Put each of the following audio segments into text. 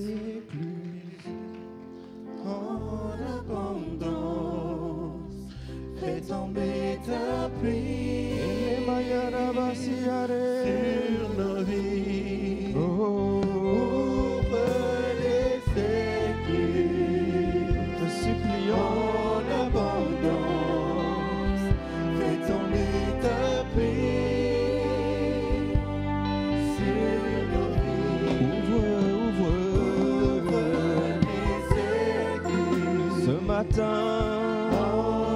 écluses en abondance. Fais tomber ta pluie sur nos vies. Ouvre les écluses, te supplions en abondance. Fais tomber ta pluie sur nos vies. Ouvre les écluses Ce matin, en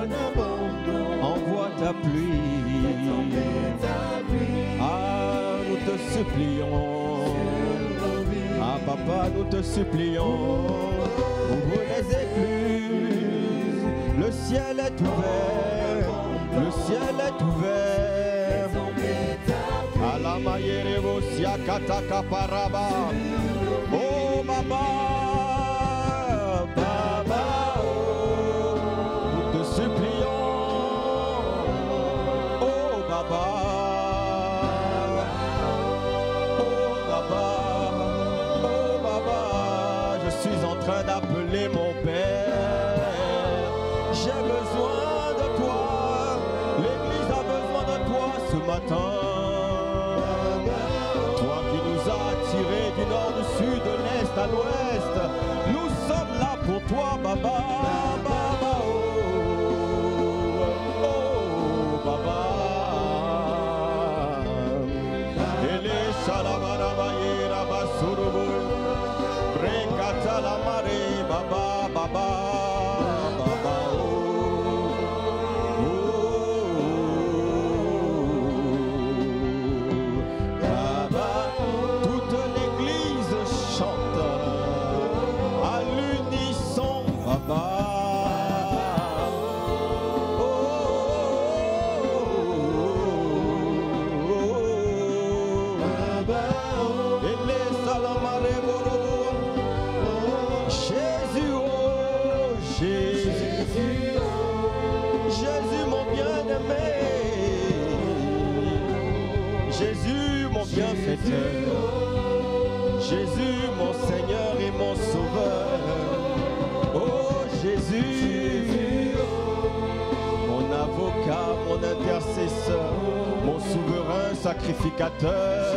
abondance. envoie ta pluie. Fais tomber ta pluie Ah, nous te supplions. sur nos vies. Ah, papa, nous te supplions. Ouvre les écluses. Le ciel est ouvert. Le ciel est ouvert. À la maïerevo siakataka paraba. Oh, Baba. Baba, oh. Nous te supplions. Oh, Baba. Oh, Baba. Oh, Baba. Je suis en train d'appeler mon Père. J'ai besoin de toi. L'Église a besoin de toi ce matin. Toi qui nous as attirés du nord, du sud, de l'est à l'ouest. Nous sommes là pour toi, Baba. Baba, oh. Oh, Baba. Ele shalabarabaye rabasurubu. Brekata la mare, Baba, Baba. Baba, oh. Baba, toute l'église chante à l'unisson, Baba. Et les salamare borobo. Jésus, oh Jésus, Jésus mon bien-aimé, Jésus mon bienfaiteur, Jésus mon Seigneur et mon Sauveur. Oh Jésus, mon avocat, mon intercesseur, mon souverain sacrificateur.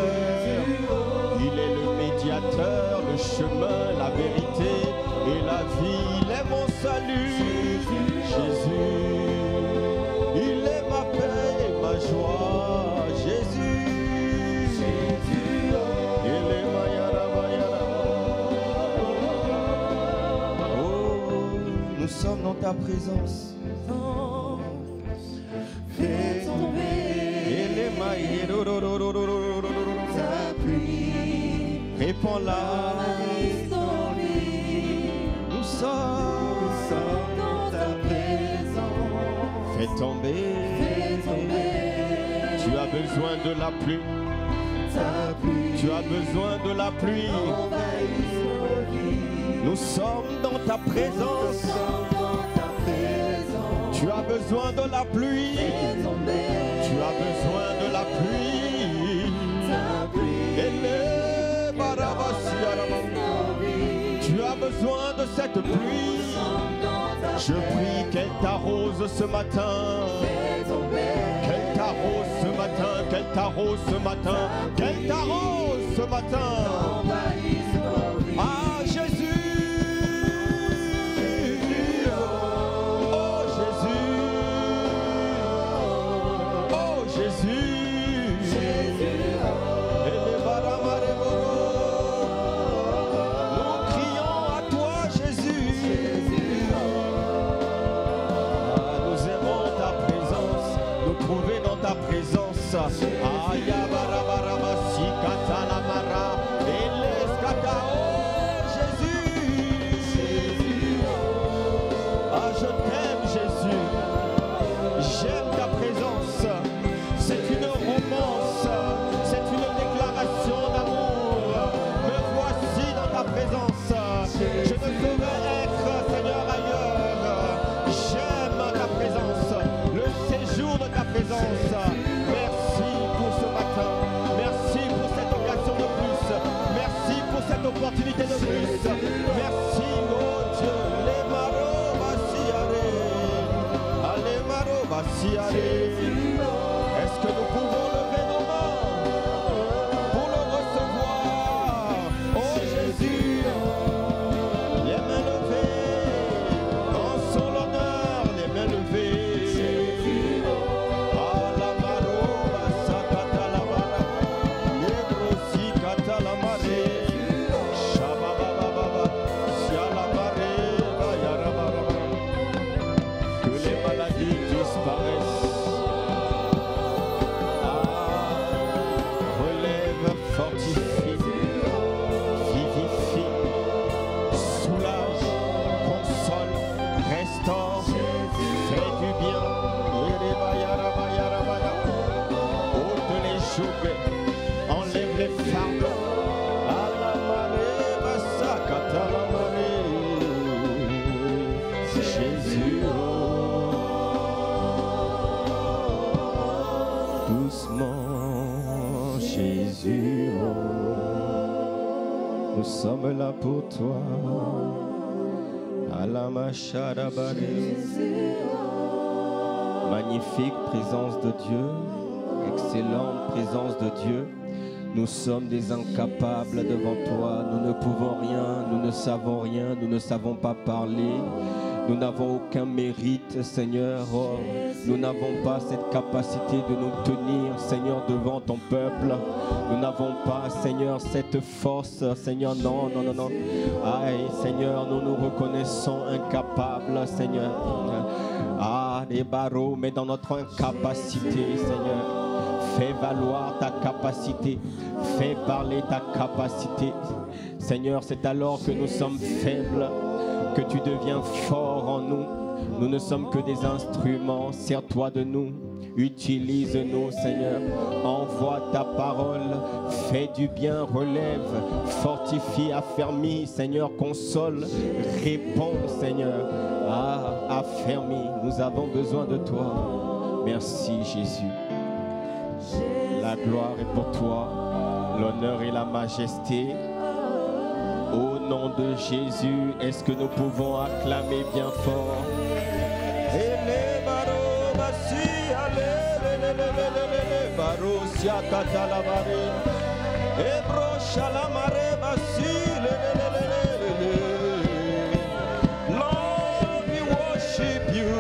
Il est le médiateur, le chemin, la vérité et la vie. Il est mon salut, Jésus. Il est ma paix et ma joie, Jésus. Il est ma yara, ma yara. Oh, nous sommes dans ta présence. Fais tomber Il est ma yara. ta pluie Répands-la. Nous sommes dans ta présence. Fais tomber. Tu as besoin de la pluie. Ta pluie Tu as besoin de la pluie. envahit nos vies. Nous sommes dans ta présence. Dans ta présence. Tu as besoin de la pluie. Tu as besoin de la pluie. Ta pluie Et les barabasiarama. Tu as besoin de cette pluie. Je prie qu'elle t'arrose ce matin. Qu'elle t'arrose ce matin. Qu'elle t'arrose ce matin. Qu'elle t'arrose ce matin. Ah Jésus. Oh Jésus. Oh Jésus. Et les baramarebo. Nous crions à toi Jésus. Ah, nous aimons ta présence. Nous trouver dans ta présence. Aya barabaraba sikata la mara. Et les skata. Oh Jésus. Ah je t'aime Jésus. J'aime ta présence. C'est une romance. C'est une déclaration d'amour. Me voici dans ta présence. Je ne saurais être Seigneur ailleurs. J'aime ta présence. Le séjour de ta présence. Merci pour ce matin. Merci pour cette occasion de plus. Merci pour cette opportunité de plus. merci, allez. Est-ce que nous pouvons lever nos mains pour le recevoir? Oh Jésus, les mains levées, dansons l'honneur, les mains levées. Enlève les fardeaux. Jésus, doucement, Jésus, nous sommes là pour toi. Magnifique présence de Dieu, excellente présence de Dieu. Nous sommes des incapables devant toi. Nous ne pouvons rien, nous ne savons rien, nous ne savons pas parler. Nous n'avons aucun mérite, Seigneur. Oh, nous n'avons pas cette capacité de nous tenir, Seigneur, devant ton peuple. Nous n'avons pas, Seigneur, cette force, Seigneur. Non, non, non, non. Aïe, Seigneur, nous nous reconnaissons incapables, Seigneur. Ah, des barreaux, mais dans notre incapacité, Seigneur. Fais valoir ta capacité, fais parler ta capacité. Seigneur, c'est alors que nous sommes faibles, que tu deviens fort en nous. Nous ne sommes que des instruments, sers-toi de nous, utilise-nous, Seigneur. Envoie ta parole, fais du bien, relève, fortifie, affermis, Seigneur, console, réponds, Seigneur. Ah, affermis, nous avons besoin de toi. Merci, Jésus. La gloire est pour toi, l'honneur et la majesté. Au nom de Jésus, est-ce que nous pouvons acclamer bien fort? Lord, we worship you.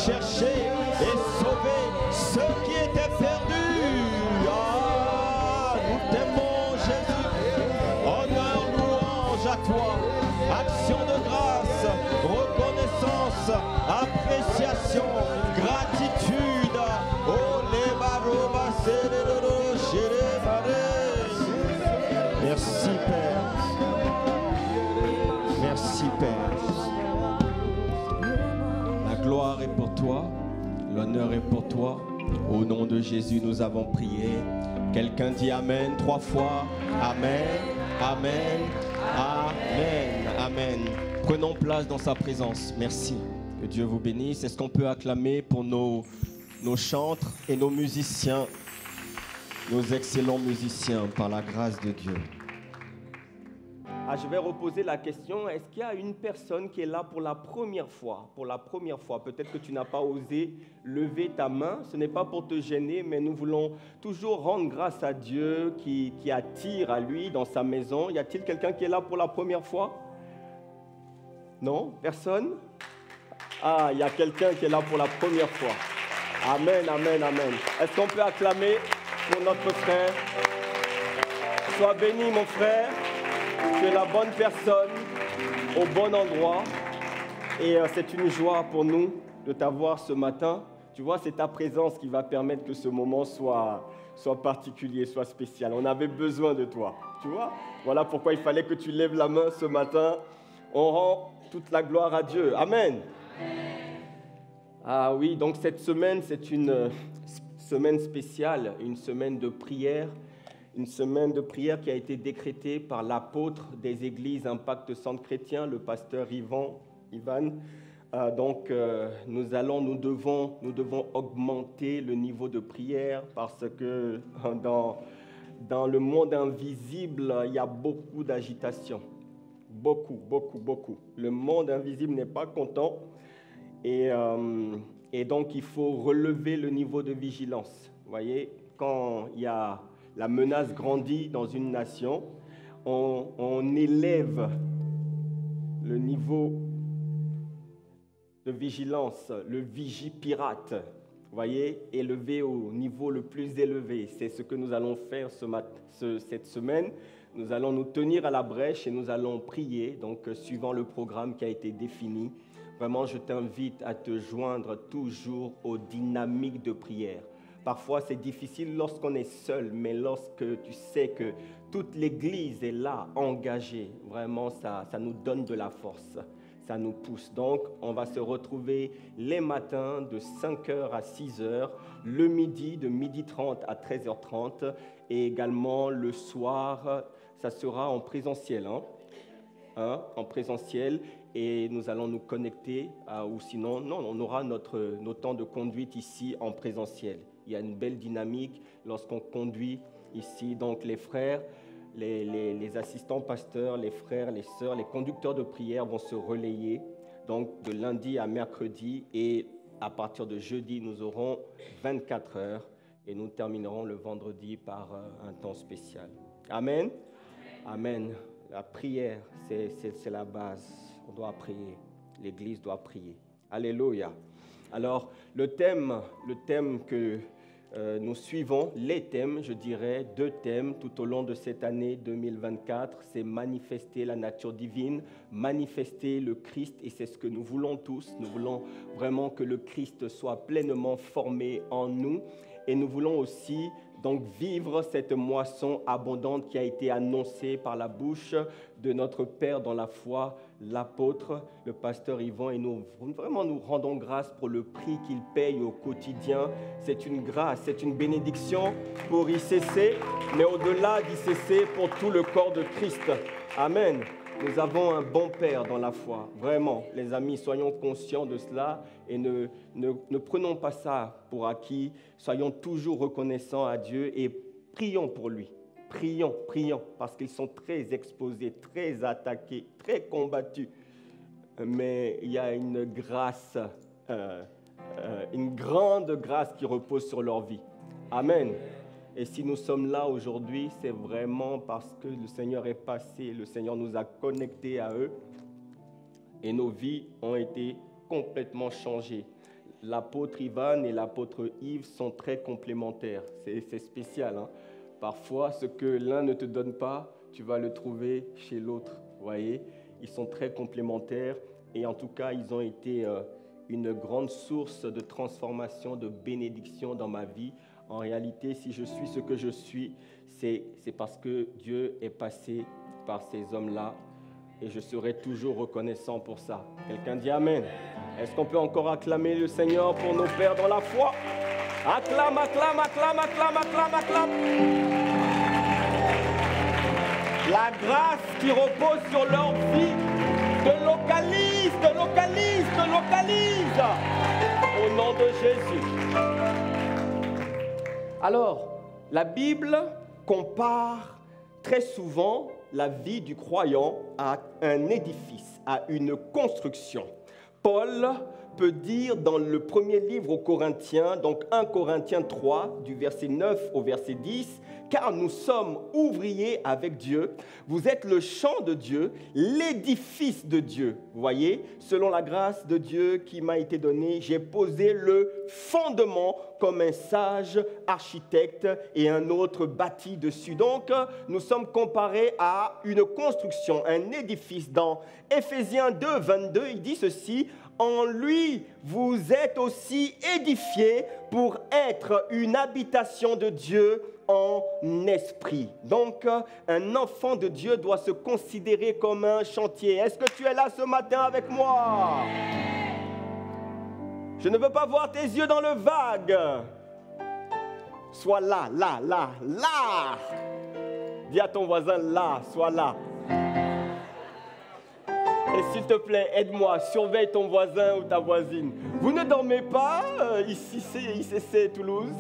Chercher et sauver ceux qui étaient perdus. Ah, nous t'aimons, Jésus. Honneur, louange à toi. Action de grâce, reconnaissance, appréciation, gratitude. Oh, les baroba, merci, Père. Merci, Père. La gloire est pour toi, l'honneur est pour toi. Au nom de Jésus, nous avons prié. Quelqu'un dit Amen 3 fois. Amen, Amen, Amen, Amen. Prenons place dans sa présence. Merci. Que Dieu vous bénisse. Est-ce qu'on peut acclamer pour nos chantres et nos musiciens, nos excellents musiciens, par la grâce de Dieu? Je vais reposer la question, est-ce qu'il y a une personne qui est là pour la première fois? Pour la première fois, peut-être que tu n'as pas osé lever ta main. Ce n'est pas pour te gêner, mais nous voulons toujours rendre grâce à Dieu qui attire à lui dans sa maison. Y a-t-il quelqu'un qui est là pour la première fois? Non? Personne? Ah, il y a quelqu'un qui est là pour la première fois. Amen, amen, amen. Est-ce qu'on peut acclamer pour notre frère? Sois béni, mon frère. Tu es la bonne personne, au bon endroit. Et c'est une joie pour nous de t'avoir ce matin. Tu vois, c'est ta présence qui va permettre que ce moment soit particulier, soit spécial. On avait besoin de toi, tu vois. Voilà pourquoi il fallait que tu lèves la main ce matin. On rend toute la gloire à Dieu. Amen. Ah oui, donc cette semaine, c'est une semaine spéciale, une semaine de prière. une semaine de prière qui a été décrétée par l'apôtre des églises Impact Centre Chrétien, le pasteur Ivan. Nous devons augmenter le niveau de prière parce que dans le monde invisible, il y a beaucoup d'agitation. Beaucoup. Le monde invisible n'est pas content et donc il faut relever le niveau de vigilance. Vous voyez, quand il y a la menace grandit dans une nation, on élève le niveau de vigilance, le vigipirate, vous voyez, élevé au niveau le plus élevé. C'est ce que nous allons faire cette semaine. Nous allons nous tenir à la brèche et nous allons prier, donc suivant le programme qui a été défini. Vraiment, je t'invite à te joindre toujours aux dynamiques de prière. Parfois, c'est difficile lorsqu'on est seul, mais lorsque tu sais que toute l'Église est là, engagée, vraiment, ça nous donne de la force. Ça nous pousse. Donc, on va se retrouver les matins de 5h à 6h, le midi de 12h30 à 13h30 et également le soir, ça sera en présentiel. En présentiel et nous allons nous connecter ou sinon, non, on aura nos temps de conduite ici en présentiel. Il y a une belle dynamique lorsqu'on conduit ici. Donc, les frères, les assistants pasteurs, les frères, les sœurs, les conducteurs de prière vont se relayer donc de lundi à mercredi et à partir de jeudi, nous aurons 24 heures et nous terminerons le vendredi par un temps spécial. Amen. Amen. La prière, c'est la base. On doit prier. L'Église doit prier. Alléluia. Alors, le thème que nous suivons, les thèmes, je dirais, 2 thèmes tout au long de cette année 2024, c'est manifester la nature divine, manifester le Christ, et c'est ce que nous voulons tous. Nous voulons vraiment que le Christ soit pleinement formé en nous, et nous voulons aussi donc vivre cette moisson abondante qui a été annoncée par la bouche de notre Père dans la foi, l'apôtre, le pasteur Yvan, et nous rendons grâce pour le prix qu'il paye au quotidien. C'est une grâce, c'est une bénédiction pour ICC, mais au-delà d'ICC, pour tout le corps de Christ. Amen. Nous avons un bon Père dans la foi, vraiment. Les amis, soyons conscients de cela et ne prenons pas ça pour acquis. Soyons toujours reconnaissants à Dieu et prions pour lui. Prions, parce qu'ils sont très exposés, très attaqués, très combattus. Mais il y a une grâce, une grande grâce qui repose sur leur vie. Amen. Et si nous sommes là aujourd'hui, c'est vraiment parce que le Seigneur est passé, le Seigneur nous a connectés à eux et nos vies ont été complètement changées. L'apôtre Ivan et l'apôtre Yves sont très complémentaires. C'est spécial, hein? Parfois, ce que l'un ne te donne pas, tu vas le trouver chez l'autre. Vous voyez, ils sont très complémentaires et en tout cas, ils ont été une grande source de transformation, de bénédiction dans ma vie. En réalité, si je suis ce que je suis, c'est parce que Dieu est passé par ces hommes-là et je serai toujours reconnaissant pour ça. Quelqu'un dit Amen. Est-ce qu'on peut encore acclamer le Seigneur pour nos pères dans la foi? Acclame, acclame, acclame, acclame, acclame, acclame. La grâce qui repose sur leur vie te localise, te localise, te localise. Au nom de Jésus. Alors, la Bible compare très souvent la vie du croyant à un édifice, à une construction. Paul peut dire dans le premier livre aux Corinthiens, donc 1 Corinthiens 3, du verset 9 au verset 10, « Car nous sommes ouvriers avec Dieu, vous êtes le champ de Dieu, l'édifice de Dieu. » Vous voyez, selon la grâce de Dieu qui m'a été donnée, j'ai posé le fondement comme un sage architecte et un autre bâti dessus. Donc, nous sommes comparés à une construction, un édifice. Dans Éphésiens 2, 22, il dit ceci, « En lui, vous êtes aussi édifiés pour être une habitation de Dieu en esprit. » Donc, un enfant de Dieu doit se considérer comme un chantier. Est-ce que tu es là ce matin avec moi? Je ne veux pas voir tes yeux dans le vague. Sois là, là, là, là. Dis à ton voisin, là, sois là. Et s'il te plaît, aide-moi, surveille ton voisin ou ta voisine. Vous ne dormez pas ici, c'est ICC Toulouse.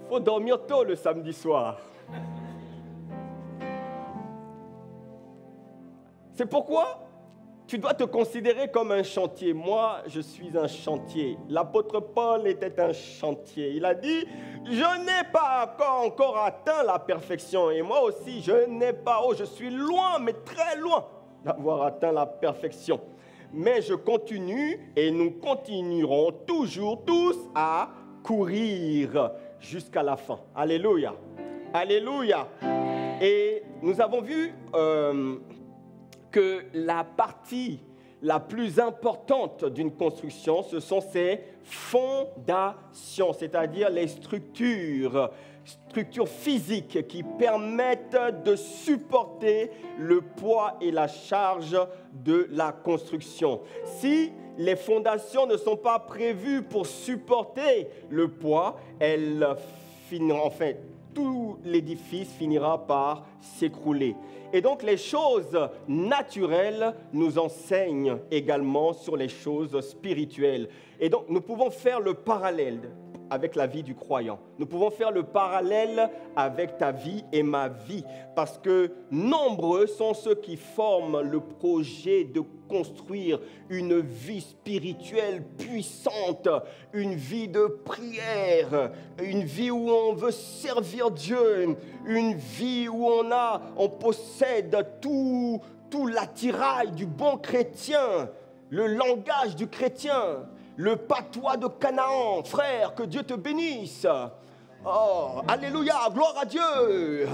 Faut dormir tôt le samedi soir. C'est pourquoi tu dois te considérer comme un chantier. Moi, je suis un chantier. L'apôtre Paul était un chantier. Il a dit, je n'ai pas encore atteint la perfection. Et moi aussi, je n'ai pas, je suis loin, mais très loin d'avoir atteint la perfection. Mais je continue et nous continuerons toujours tous à courir jusqu'à la fin. Alléluia. Alléluia. Et nous avons vu que la partie la plus importante d'une construction, ce sont ses fondations, c'est-à-dire les structures physiques qui permettent de supporter le poids et la charge de la construction. Si les fondations ne sont pas prévues pour supporter le poids, elles finiront, en fait, tout l'édifice finira par s'écrouler. Et donc les choses naturelles nous enseignent également sur les choses spirituelles. Et donc nous pouvons faire le parallèle avec la vie du croyant. Nous pouvons faire le parallèle avec ta vie et ma vie, parce que nombreux sont ceux qui forment le projet de construire une vie spirituelle puissante, une vie de prière, une vie où on veut servir Dieu, une vie où on possède tout l'attirail du bon chrétien, le langage du chrétien, le patois de Canaan. Frère, que Dieu te bénisse. Oh, alléluia, gloire à Dieu.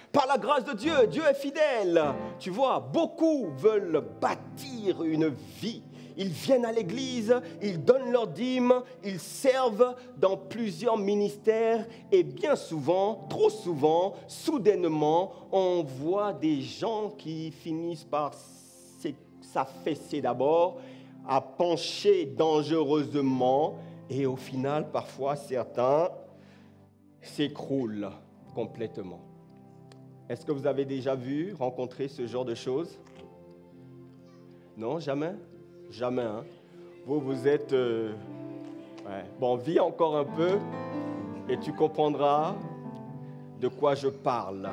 Par la grâce de Dieu, Dieu est fidèle. Tu vois, beaucoup veulent bâtir une vie. Ils viennent à l'église, ils donnent leur dîme, ils servent dans plusieurs ministères et bien souvent, trop souvent, soudainement, on voit des gens qui finissent par s'affaisser d'abord, à pencher dangereusement et au final, parfois, certains s'écroulent complètement. Est-ce que vous avez déjà rencontré ce genre de choses? Non, jamais? Jamais, hein? Vous êtes... ouais. Bon, vis encore un peu et tu comprendras de quoi je parle.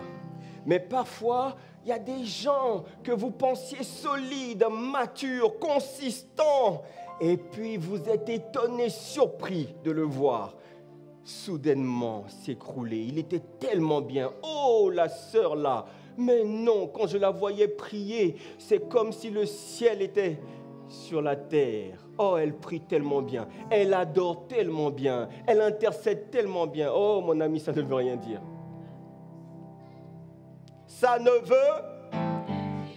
Mais parfois, il y a des gens que vous pensiez solides, matures, consistants, et puis vous êtes étonnés, surpris de le voir soudainement s'écrouler. Il était tellement bien. Oh, la sœur là! Mais non, quand je la voyais prier, c'est comme si le ciel était sur la terre. Oh, elle prie tellement bien. Elle adore tellement bien. Elle intercède tellement bien. Oh, mon ami, ça ne veut rien dire. Ça ne veut...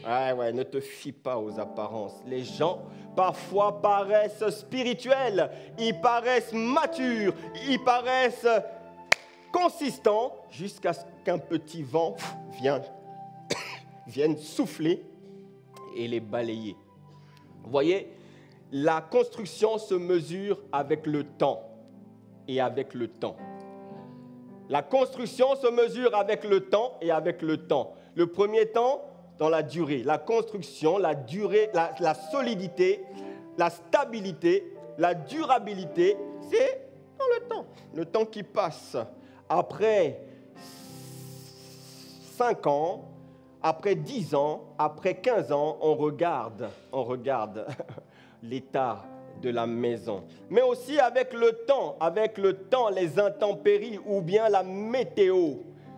Ouais, ne te fie pas aux apparences. Les gens, parfois, paraissent spirituels, ils paraissent matures, ils paraissent consistants, jusqu'à ce qu'un petit vent vienne souffler et les balayer. Vous voyez, la construction se mesure avec le temps et avec le temps. La construction se mesure avec le temps et avec le temps. Le premier temps, dans la durée. La construction, la durée, la solidité, la stabilité, la durabilité, c'est dans le temps qui passe. Après 5 ans, après 10 ans, après 15 ans, on regarde l'état de la maison. Mais aussi avec le temps, les intempéries ou bien la météo.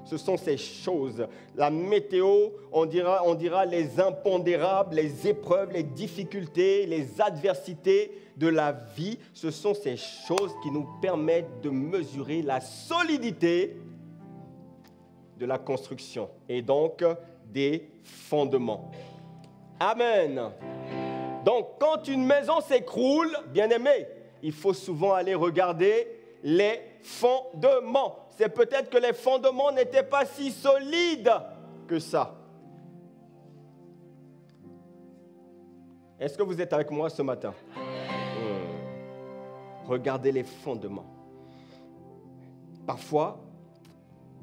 Ce sont ces choses. La météo, on dira les impondérables, les épreuves, les difficultés, les adversités de la vie. Ce sont ces choses qui nous permettent de mesurer la solidité de la construction et donc des fondements. Amen. Donc, quand une maison s'écroule, bien-aimé, il faut souvent aller regarder les fondements. C'est peut-être que les fondements n'étaient pas si solides que ça. Est-ce que vous êtes avec moi ce matin? Regardez les fondements. Parfois,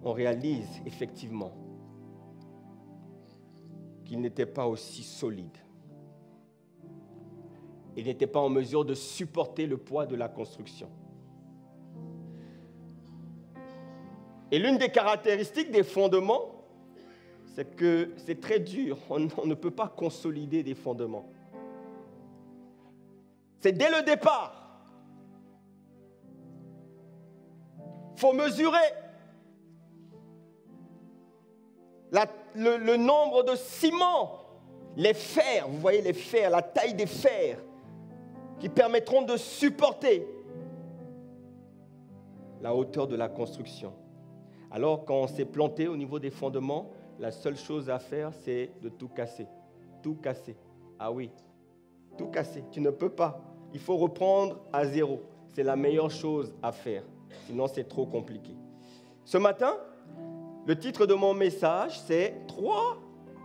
on réalise effectivement qu'il n'était pas aussi solide. Il n'était pas en mesure de supporter le poids de la construction. Et l'une des caractéristiques des fondements, c'est que c'est très dur. On ne peut pas consolider des fondements. C'est dès le départ. Il faut mesurer le nombre de ciments, les fers, vous voyez les fers, la taille des fers qui permettront de supporter la hauteur de la construction. Alors, quand on s'est planté au niveau des fondements, la seule chose à faire, c'est de tout casser. Tout casser. Ah oui, tout casser. Tu ne peux pas. Il faut reprendre à zéro. C'est la meilleure chose à faire. Sinon, c'est trop compliqué. Ce matin, le titre de mon message, c'est « 3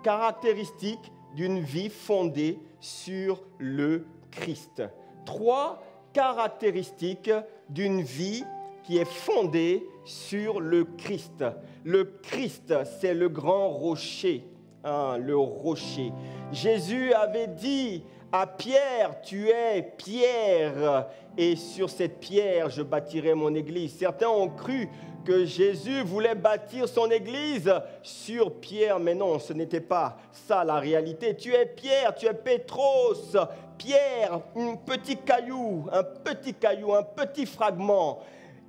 caractéristiques d'une vie fondée sur le Christ ». 3 caractéristiques d'une vie qui est fondée sur le Christ. Le Christ, c'est le grand rocher, le rocher. Jésus avait dit à Pierre, tu es Pierre, et sur cette pierre, je bâtirai mon église. Certains ont cru que Jésus voulait bâtir son église sur Pierre, mais non, ce n'était pas ça la réalité. Tu es Pierre, tu es Pétros, Pierre, un petit caillou, un petit fragment.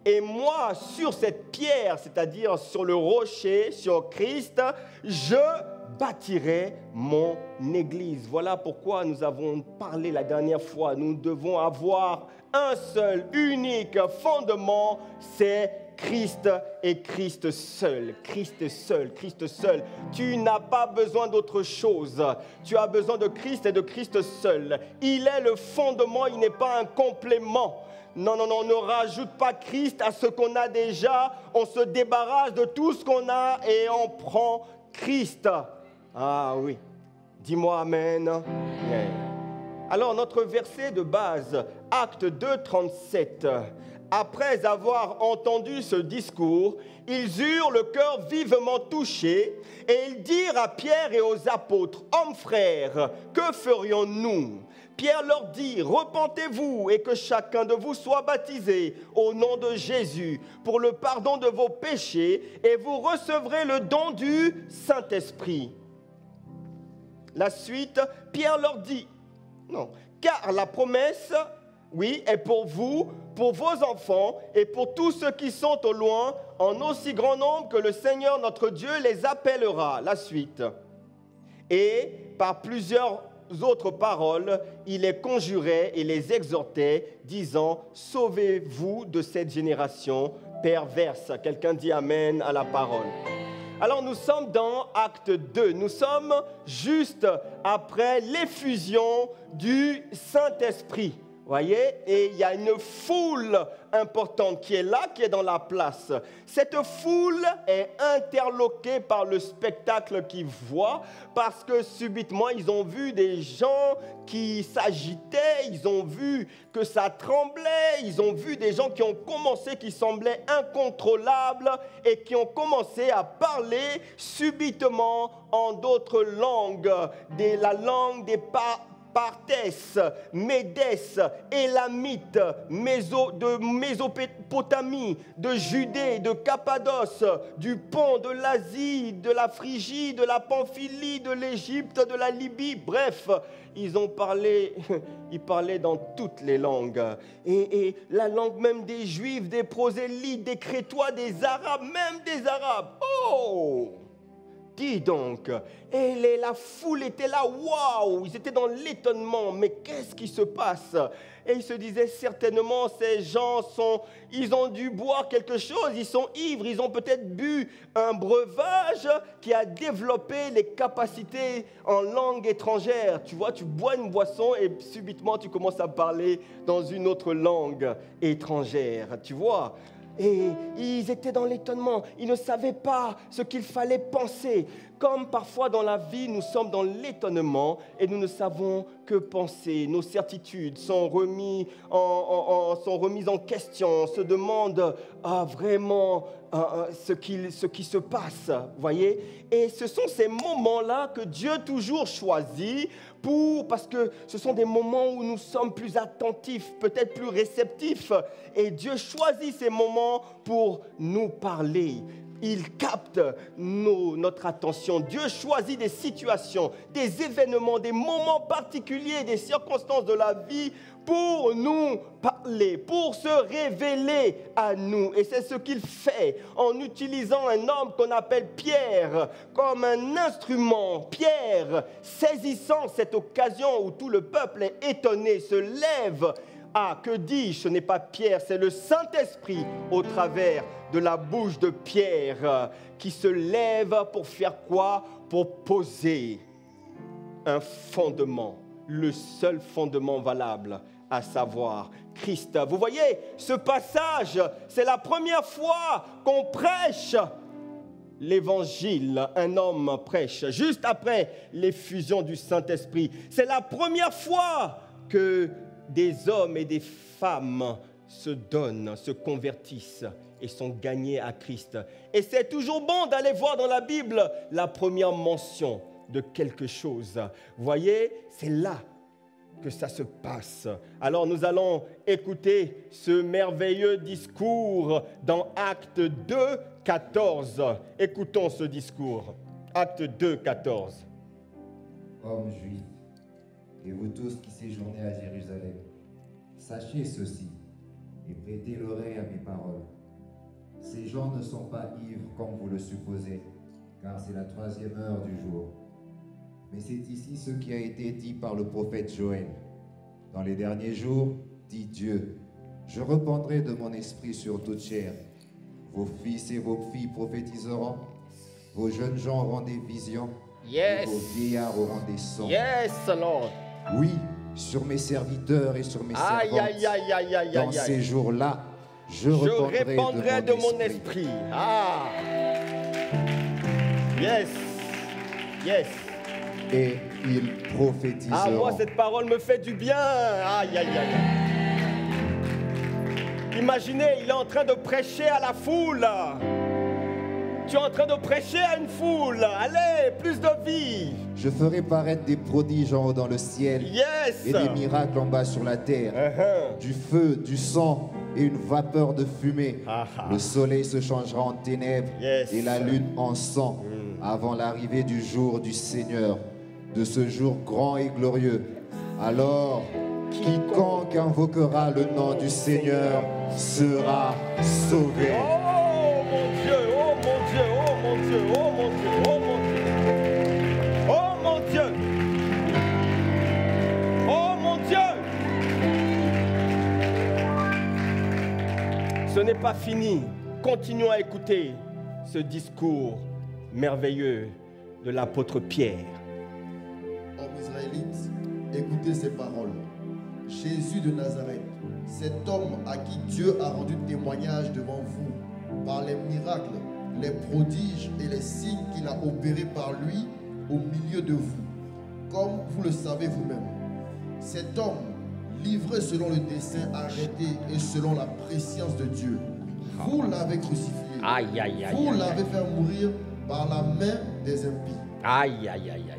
Et moi, sur cette pierre, c'est-à-dire sur le rocher, sur Christ, je bâtirai mon église. Voilà pourquoi nous avons parlé la dernière fois. Nous devons avoir un seul, unique fondement, c'est Christ et Christ seul. Christ seul, Christ seul. Tu n'as pas besoin d'autre chose. Tu as besoin de Christ et de Christ seul. Il est le fondement, il n'est pas un complément. Non, on ne rajoute pas Christ à ce qu'on a déjà. On se débarrasse de tout ce qu'on a et on prend Christ. Ah oui, dis-moi Amen. Yeah. Alors notre verset de base, Actes 2, 37. Après avoir entendu ce discours, ils eurent le cœur vivement touché et ils dirent à Pierre et aux apôtres, « Hommes frères, que ferions-nous » Pierre leur dit, « Repentez-vous et que chacun de vous soit baptisé au nom de Jésus pour le pardon de vos péchés et vous recevrez le don du Saint-Esprit. » La suite, Pierre leur dit, « Non, car la promesse, oui, est pour vous, pour vos enfants et pour tous ceux qui sont au loin, en aussi grand nombre que le Seigneur notre Dieu les appellera. » La suite. Et par plusieurs autres paroles, il les conjurait et les exhortait, disant, « Sauvez-vous de cette génération perverse. » Quelqu'un dit Amen à la parole. Alors nous sommes dans Acte 2, nous sommes juste après l'effusion du Saint-Esprit. Voyez, et il y a une foule importante qui est là, qui est dans la place. Cette foule est interloquée par le spectacle qu'ils voient parce que subitement, ils ont vu des gens qui s'agitaient, ils ont vu que ça tremblait, ils ont vu des gens qui ont commencé, qui semblaient incontrôlables et qui ont commencé à parler subitement en d'autres langues, la langue des Partès, Médès, Élamites, de Mésopotamie, de Judée, de Cappadoce, du Pont, de l'Asie, de la Phrygie, de la Pamphylie, de l'Égypte, de la Libye. Bref, ils parlaient dans toutes les langues. Et la langue même des Juifs, des prosélytes, des Crétois, des Arabes, même des Arabes. Oh! Dis donc, et la foule était là, waouh, ils étaient dans l'étonnement, mais qu'est-ce qui se passe? Et ils se disaient certainement, ces gens ils ont dû boire quelque chose, ils sont ivres, ils ont peut-être bu un breuvage qui a développé les capacités en langue étrangère. Tu vois, tu bois une boisson et subitement tu commences à parler dans une autre langue étrangère, tu vois. Et ils étaient dans l'étonnement. Ils ne savaient pas ce qu'il fallait penser. comme parfois dans la vie, nous sommes dans l'étonnement et nous ne savons que penser. Nos certitudes sont remises en question. On se demande vraiment ce qui se passe, voyez. Et ce sont ces moments-là que Dieu toujours choisit parce que ce sont des moments où nous sommes plus attentifs, peut-être plus réceptifs. Et Dieu choisit ces moments pour nous parler. Il capte notre attention. Dieu choisit des situations, des événements, des moments particuliers, des circonstances de la vie pour nous parler, pour se révéler à nous. Et c'est ce qu'il fait en utilisant un homme qu'on appelle Pierre comme un instrument. Pierre, saisissant cette occasion où tout le peuple est étonné, se lève. Ah, que dis-je, ce n'est pas Pierre, c'est le Saint-Esprit au travers de la bouche de Pierre qui se lève pour faire quoi? Pour poser un fondement, le seul fondement valable, à savoir Christ. Vous voyez, ce passage, c'est la première fois qu'on prêche l'Évangile. Un homme prêche juste après l'effusion du Saint-Esprit. C'est la première fois que des hommes et des femmes se donnent, se convertissent et sont gagnés à Christ. Et c'est toujours bon d'aller voir dans la Bible la première mention de quelque chose. Vous voyez, c'est là que ça se passe. Alors nous allons écouter ce merveilleux discours dans Actes 2, 14. Écoutons ce discours. Actes 2, 14. Hommes juifs, et vous tous qui séjournez à Jérusalem, sachez ceci et prêtez l'oreille à mes paroles. Ces gens ne sont pas ivres comme vous le supposez, car c'est la 3e heure du jour. Mais c'est ici ce qui a été dit par le prophète Joël. Dans les derniers jours, dit Dieu, je répandrai de mon esprit sur toute chair. Vos fils et vos filles prophétiseront, vos jeunes gens auront des visions, et vos vieillards auront des songes. Yes, Lord. Oui, sur mes serviteurs et sur mes servantes, dans ces jours-là, je répandrai de mon esprit. Ah. Yes. Yes. Et ils prophétiseront. Ah, moi, cette parole me fait du bien. Aïe, aïe, aïe. Imaginez, il est en train de prêcher à la foule. Tu es en train de prêcher à une foule. Allez, plus de vie. Je ferai paraître des prodiges en haut dans le ciel. Yes. Et des miracles en bas sur la terre. Du feu, du sang et une vapeur de fumée. Le soleil se changera en ténèbres et la lune en sang avant l'arrivée du jour du Seigneur, de ce jour grand et glorieux. Alors, quiconque invoquera le nom du Seigneur sera sauvé. Oh mon Dieu, oh mon Dieu, oh mon Dieu, oh mon Dieu, oh mon Dieu. Oh mon Dieu. Oh mon Dieu. Ce n'est pas fini. Continuons à écouter ce discours merveilleux de l'apôtre Pierre. Hommes israélites, écoutez ces paroles. Jésus de Nazareth, cet homme à qui Dieu a rendu témoignage devant vous par les miracles, les prodiges et les signes qu'il a opérés par lui au milieu de vous, comme vous le savez vous-même. Cet homme, livré selon le dessein arrêté et selon la prescience de Dieu, vous l'avez crucifié. Vous l'avez fait mourir par la main des impies.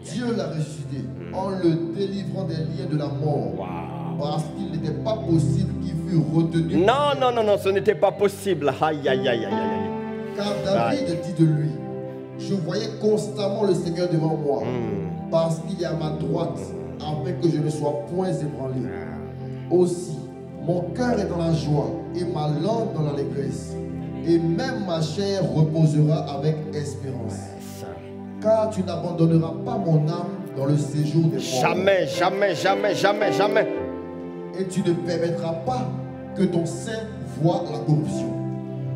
Dieu l'a ressuscité en le délivrant des liens de la mort. Parce qu'il n'était pas possible qu'il fût retenu. Non, ce n'était pas possible. Car David dit de lui, je voyais constamment le Seigneur devant moi, parce qu'il est à ma droite, afin que je ne sois point ébranlé. Aussi, mon cœur est dans la joie et ma langue dans l'allégresse, et même ma chair reposera avec espérance. Car tu n'abandonneras pas mon âme dans le séjour des morts. Jamais, jamais, jamais, jamais, jamais. Et tu ne permettras pas que ton sein voie la corruption.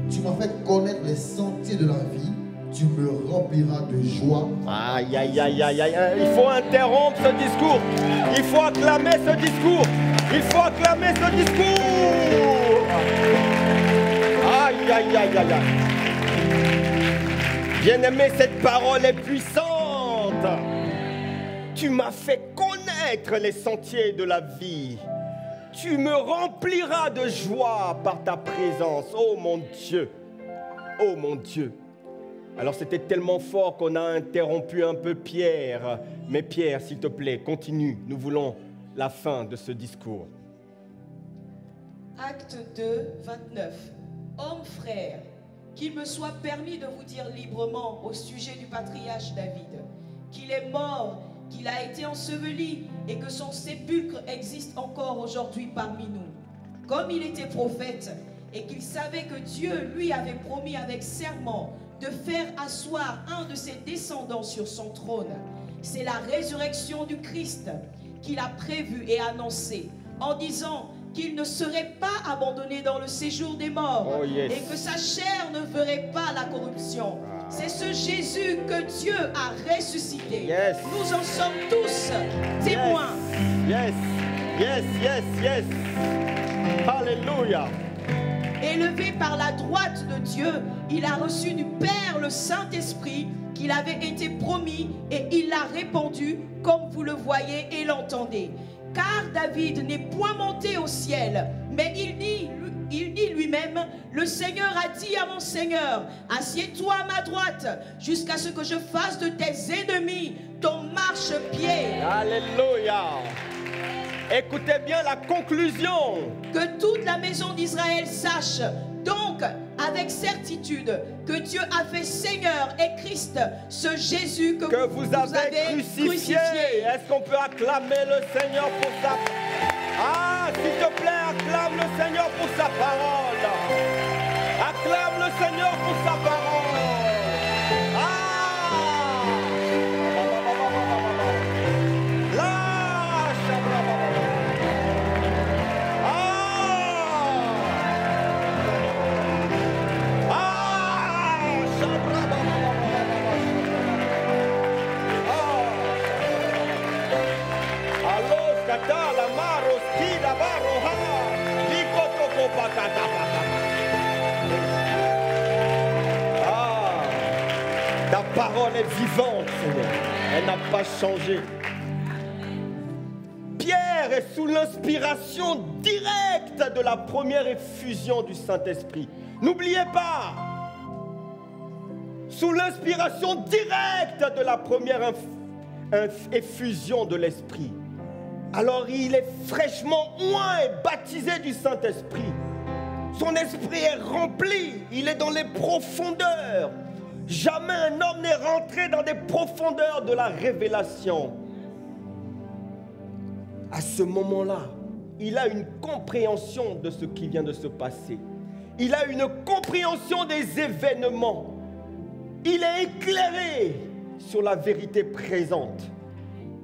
Tu m'as fait connaître les sentiers de la vie. Tu me rempliras de joie. Aïe. Il faut interrompre ce discours. Il faut acclamer ce discours. Il faut acclamer ce discours. Aïe. Bien-aimé, cette parole est puissante. Tu m'as fait connaître les sentiers de la vie. Tu me rempliras de joie par ta présence. Oh mon Dieu. Oh mon Dieu. Alors c'était tellement fort qu'on a interrompu un peu Pierre. Mais Pierre, s'il te plaît, continue. Nous voulons la fin de ce discours. Acte 2, 29. Hommes frères, qu'il me soit permis de vous dire librement au sujet du patriarche David, qu'il est mort, qu'il a été enseveli et que son sépulcre existe encore aujourd'hui parmi nous. Comme il était prophète et qu'il savait que Dieu lui avait promis avec serment de faire asseoir un de ses descendants sur son trône, c'est la résurrection du Christ qu'il a prévue et annoncée en disant qu'il ne serait pas abandonné dans le séjour des morts et que sa chair ne ferait pas la corruption. C'est ce Jésus que Dieu a ressuscité. Nous en sommes tous témoins. Yes. Alléluia. Élevé par la droite de Dieu, il a reçu du Père le Saint-Esprit qu'il avait été promis et il l'a répandu comme vous le voyez et l'entendez. Car David n'est point monté au ciel, mais il dit lui-même, le Seigneur a dit à mon Seigneur, assieds-toi à ma droite, jusqu'à ce que je fasse de tes ennemis ton marchepied. Alléluia. Écoutez bien la conclusion. Que toute la maison d'Israël sache donc avec certitude que Dieu a fait Seigneur et Christ, ce Jésus que vous avez crucifié. Est-ce qu'on peut acclamer le Seigneur pour sa... Ah, s'il te plaît, acclame le Seigneur pour sa parole. Acclame le Seigneur pour sa parole. Ta parole est vivante, Seigneur. Elle n'a pas changé. Pierre est sous l'inspiration directe de la première effusion du Saint-Esprit. N'oubliez pas, sous l'inspiration directe de la première effusion de l'Esprit. Alors il est fraîchement oint et baptisé du Saint-Esprit. Son esprit est rempli, il est dans les profondeurs. Jamais un homme n'est rentré dans des profondeurs de la révélation. À ce moment-là, il a une compréhension de ce qui vient de se passer. Il a une compréhension des événements. Il est éclairé sur la vérité présente.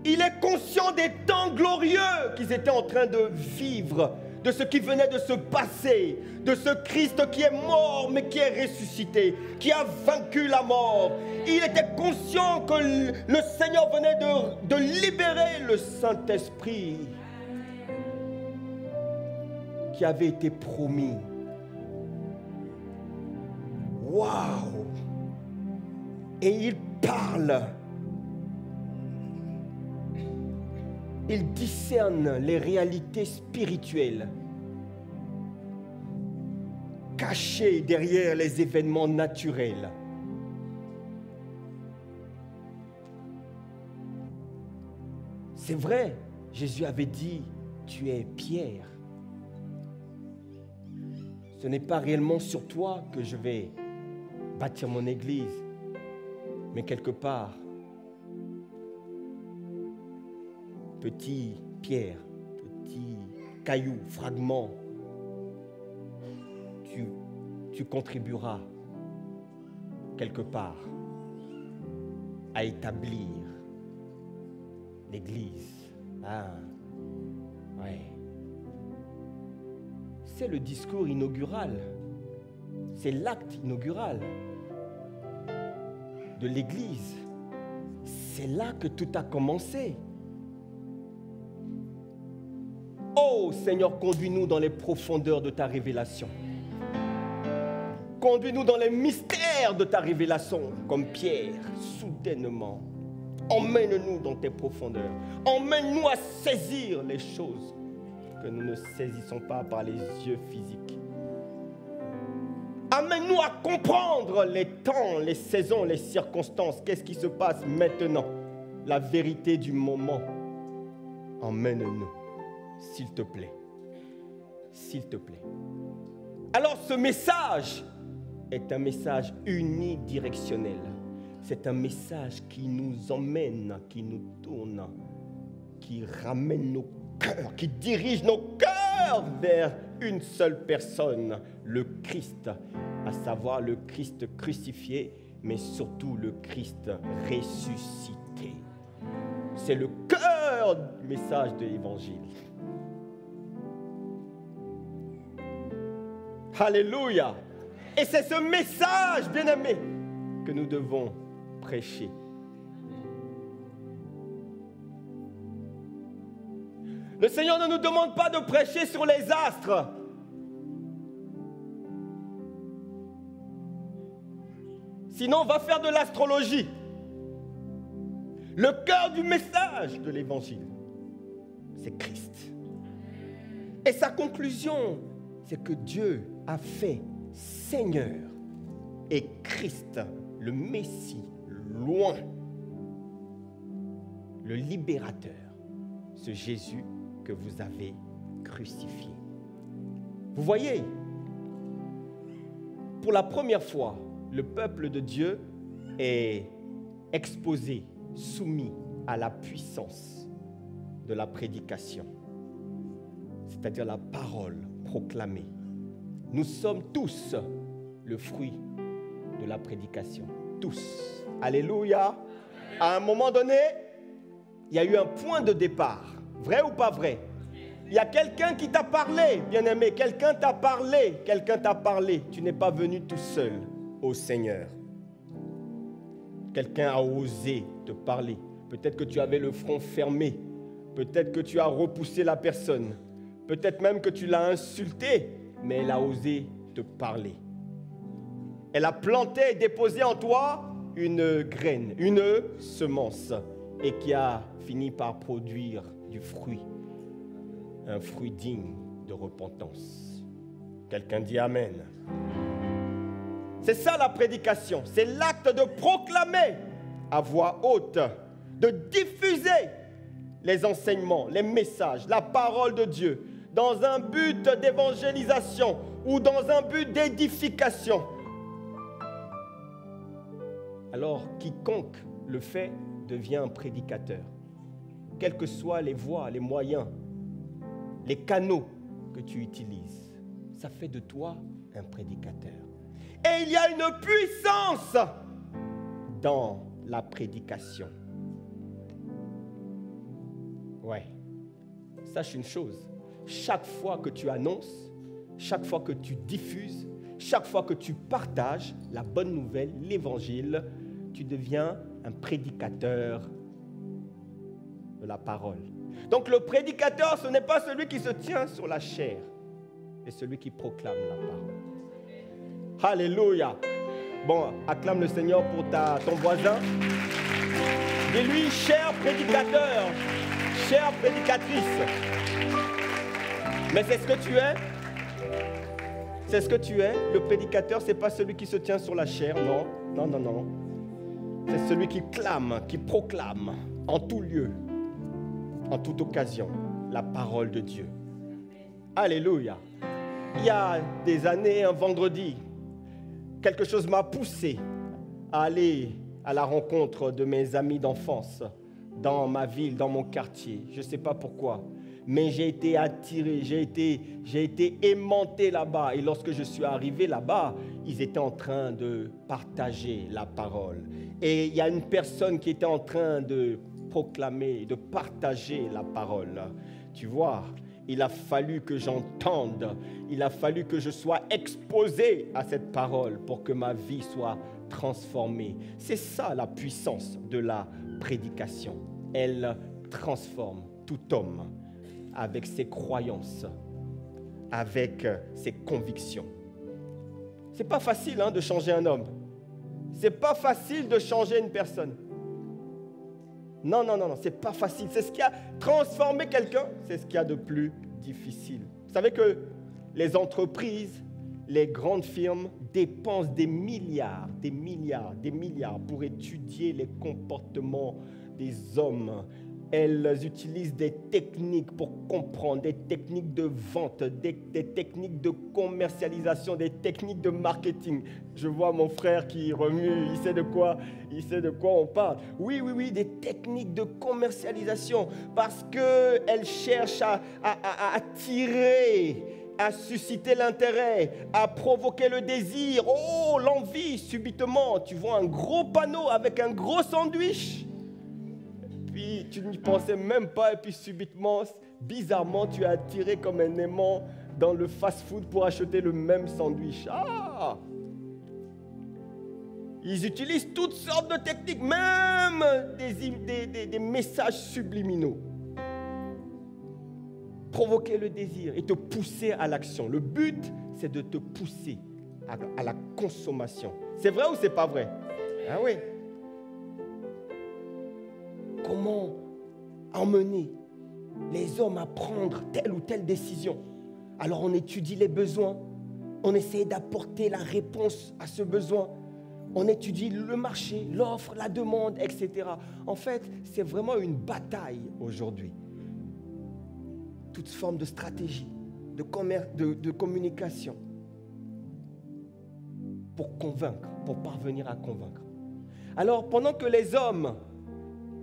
Il est conscient des temps glorieux qu'ils étaient en train de vivre, de ce qui venait de se passer, de ce Christ qui est mort mais qui est ressuscité, qui a vaincu la mort. Il était conscient que le Seigneur venait de libérer le Saint-Esprit qui avait été promis. Waouh! Et il parle. Il discerne les réalités spirituelles cachées derrière les événements naturels. C'est vrai, Jésus avait dit, tu es Pierre. Ce n'est pas réellement sur toi que je vais bâtir mon église, mais quelque part, petit pierre, petit caillou, fragment, tu contribueras quelque part à établir l'église. Ah, ouais. C'est le discours inaugural, c'est l'acte inaugural de l'église. C'est là que tout a commencé. Oh Seigneur, conduis-nous dans les profondeurs de ta révélation. Conduis-nous dans les mystères de ta révélation, comme Pierre, soudainement. Emmène-nous dans tes profondeurs. Emmène-nous à saisir les choses que nous ne saisissons pas par les yeux physiques. Amène-nous à comprendre les temps, les saisons, les circonstances. Qu'est-ce qui se passe maintenant? La vérité du moment. Emmène-nous, s'il te plaît. S'il te plaît. Alors ce message est un message unidirectionnel. C'est un message qui nous emmène, qui nous tourne, qui ramène nos cœurs, qui dirige nos cœurs vers une seule personne, le Christ, à savoir le Christ crucifié, mais surtout le Christ ressuscité. C'est le cœur du message de l'Évangile. Alléluia. Et c'est ce message, bien-aimé, que nous devons prêcher. Le Seigneur ne nous demande pas de prêcher sur les astres. Sinon, on va faire de l'astrologie. Le cœur du message de l'Évangile, c'est Christ. Et sa conclusion, c'est que Dieu a fait Seigneur et Christ, le Messie, loin, le libérateur, ce Jésus que vous avez crucifié. Vous voyez, pour la première fois, le peuple de Dieu est exposé, soumis à la puissance de la prédication, c'est-à-dire la parole proclamée. Nous sommes tous le fruit de la prédication. Tous. Alléluia. À un moment donné, il y a eu un point de départ. Vrai ou pas vrai? Il y a quelqu'un qui t'a parlé, bien-aimé. Quelqu'un t'a parlé. Quelqu'un t'a parlé. Tu n'es pas venu tout seul au Seigneur. Quelqu'un a osé te parler. Peut-être que tu avais le front fermé. Peut-être que tu as repoussé la personne. Peut-être même que tu l'as insultée. Mais elle a osé te parler. Elle a planté et déposé en toi une graine, une semence, et qui a fini par produire du fruit, un fruit digne de repentance. Quelqu'un dit Amen. C'est ça la prédication, c'est l'acte de proclamer à voix haute, de diffuser les enseignements, les messages, la parole de Dieu, dans un but d'évangélisation ou dans un but d'édification. Alors, quiconque le fait devient un prédicateur. Quelles que soient les voies, les moyens, les canaux que tu utilises, ça fait de toi un prédicateur. Et il y a une puissance dans la prédication. Ouais, sache une chose. Chaque fois que tu annonces, chaque fois que tu diffuses, chaque fois que tu partages la bonne nouvelle, l'évangile, tu deviens un prédicateur de la parole. Donc le prédicateur, ce n'est pas celui qui se tient sur la chair, c'est celui qui proclame la parole. Alléluia. Bon, acclame le Seigneur pour ton voisin. Dis-lui, cher prédicateur, chère prédicatrice. Mais c'est ce que tu es. C'est ce que tu es. Le prédicateur, ce n'est pas celui qui se tient sur la chair, non. Non, non, non. C'est celui qui clame, qui proclame en tout lieu, en toute occasion, la parole de Dieu. Alléluia. Il y a des années, un vendredi, quelque chose m'a poussé à aller à la rencontre de mes amis d'enfance dans ma ville, dans mon quartier. Je ne sais pas pourquoi. Mais j'ai été attiré, j'ai été aimanté là-bas. Et lorsque je suis arrivé là-bas, ils étaient en train de partager la parole. Et il y a une personne qui était en train de proclamer, de partager la parole. Tu vois, il a fallu que j'entende, il a fallu que je sois exposé à cette parole pour que ma vie soit transformée. C'est ça la puissance de la prédication. Elle transforme tout homme avec ses croyances, avec ses convictions. C'est pas facile de changer un homme. C'est pas facile de changer une personne. Non, non, non, non, c'est pas facile. C'est ce qui a transformé quelqu'un, c'est ce qu'il y a de plus difficile. Vous savez que les entreprises, les grandes firmes dépensent des milliards pour étudier les comportements des hommes. Elles utilisent des techniques pour comprendre, des techniques de vente, des techniques de commercialisation, des techniques de marketing. Je vois mon frère qui remue, il sait de quoi on parle. Oui, des techniques de commercialisation parce qu'elles cherchent à attirer, à susciter l'intérêt, à provoquer le désir. Oh, l'envie, subitement. Tu vois un gros panneau avec un gros sandwich. Puis tu n'y pensais même pas et puis subitement, bizarrement, tu es attiré comme un aimant dans le fast-food pour acheter le même sandwich. Ah! Ils utilisent toutes sortes de techniques, même des messages subliminaux. Provoquer le désir et te pousser à l'action. Le but, c'est de te pousser à la consommation. C'est vrai ou c'est pas vrai? Ah oui. Comment emmener les hommes à prendre telle ou telle décision? Alors on étudie les besoins, on essaie d'apporter la réponse à ce besoin, on étudie le marché, l'offre, la demande, etc. En fait, c'est vraiment une bataille aujourd'hui. Toute forme de stratégie, de communication pour convaincre, pour parvenir à convaincre. Alors pendant que les hommes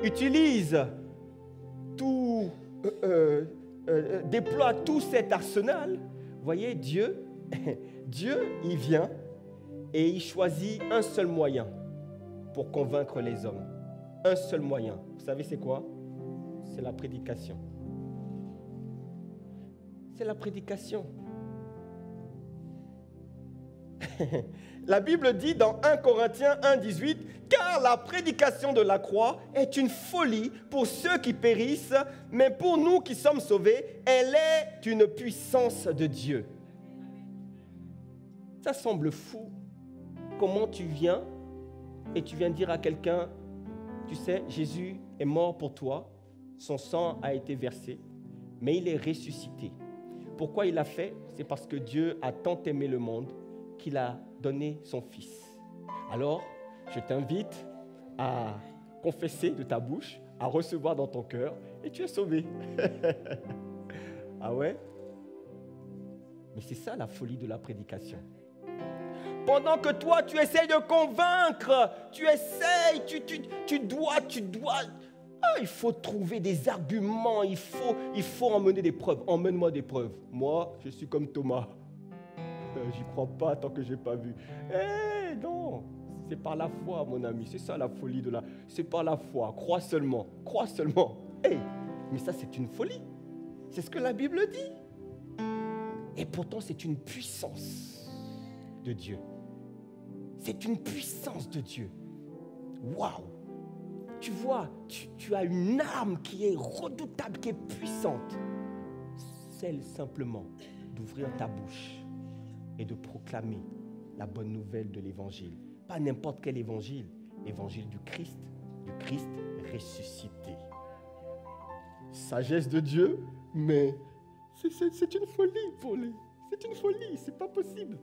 utilisent déploie tout cet arsenal, voyez, Dieu, il vient et il choisit un seul moyen pour convaincre les hommes. Un seul moyen. Vous savez c'est quoi? C'est la prédication. C'est la prédication. La Bible dit dans 1 Corinthiens 1,18 « Car la prédication de la croix est une folie pour ceux qui périssent, mais pour nous qui sommes sauvés, elle est une puissance de Dieu. » Ça semble fou. Comment tu viens et tu viens dire à quelqu'un, tu sais, Jésus est mort pour toi, son sang a été versé, mais il est ressuscité. Pourquoi il l'a fait? C'est parce que Dieu a tant aimé le monde qu'il a donné son Fils. Alors, je t'invite à confesser de ta bouche, à recevoir dans ton cœur, et tu es sauvé. Ah ouais? Mais c'est ça la folie de la prédication. Pendant que toi, tu essayes de convaincre, tu essayes, tu dois... Ah, il faut trouver des arguments, il faut emmener des preuves. Emmène-moi des preuves. Moi, je suis comme Thomas. J'y crois pas tant que je n'ai pas vu. Non, c'est par la foi, mon ami. C'est ça la folie de la... C'est par la foi. Crois seulement. Crois seulement. Mais ça, c'est une folie. C'est ce que la Bible dit. Et pourtant, c'est une puissance de Dieu. C'est une puissance de Dieu. Waouh! Tu vois, tu as une arme qui est redoutable, qui est puissante. Celle simplement d'ouvrir ta bouche et de proclamer la bonne nouvelle de l'évangile. Pas n'importe quel évangile, l'évangile du Christ ressuscité. Sagesse de Dieu, mais c'est une folie pour lui. C'est une folie, c'est pas possible.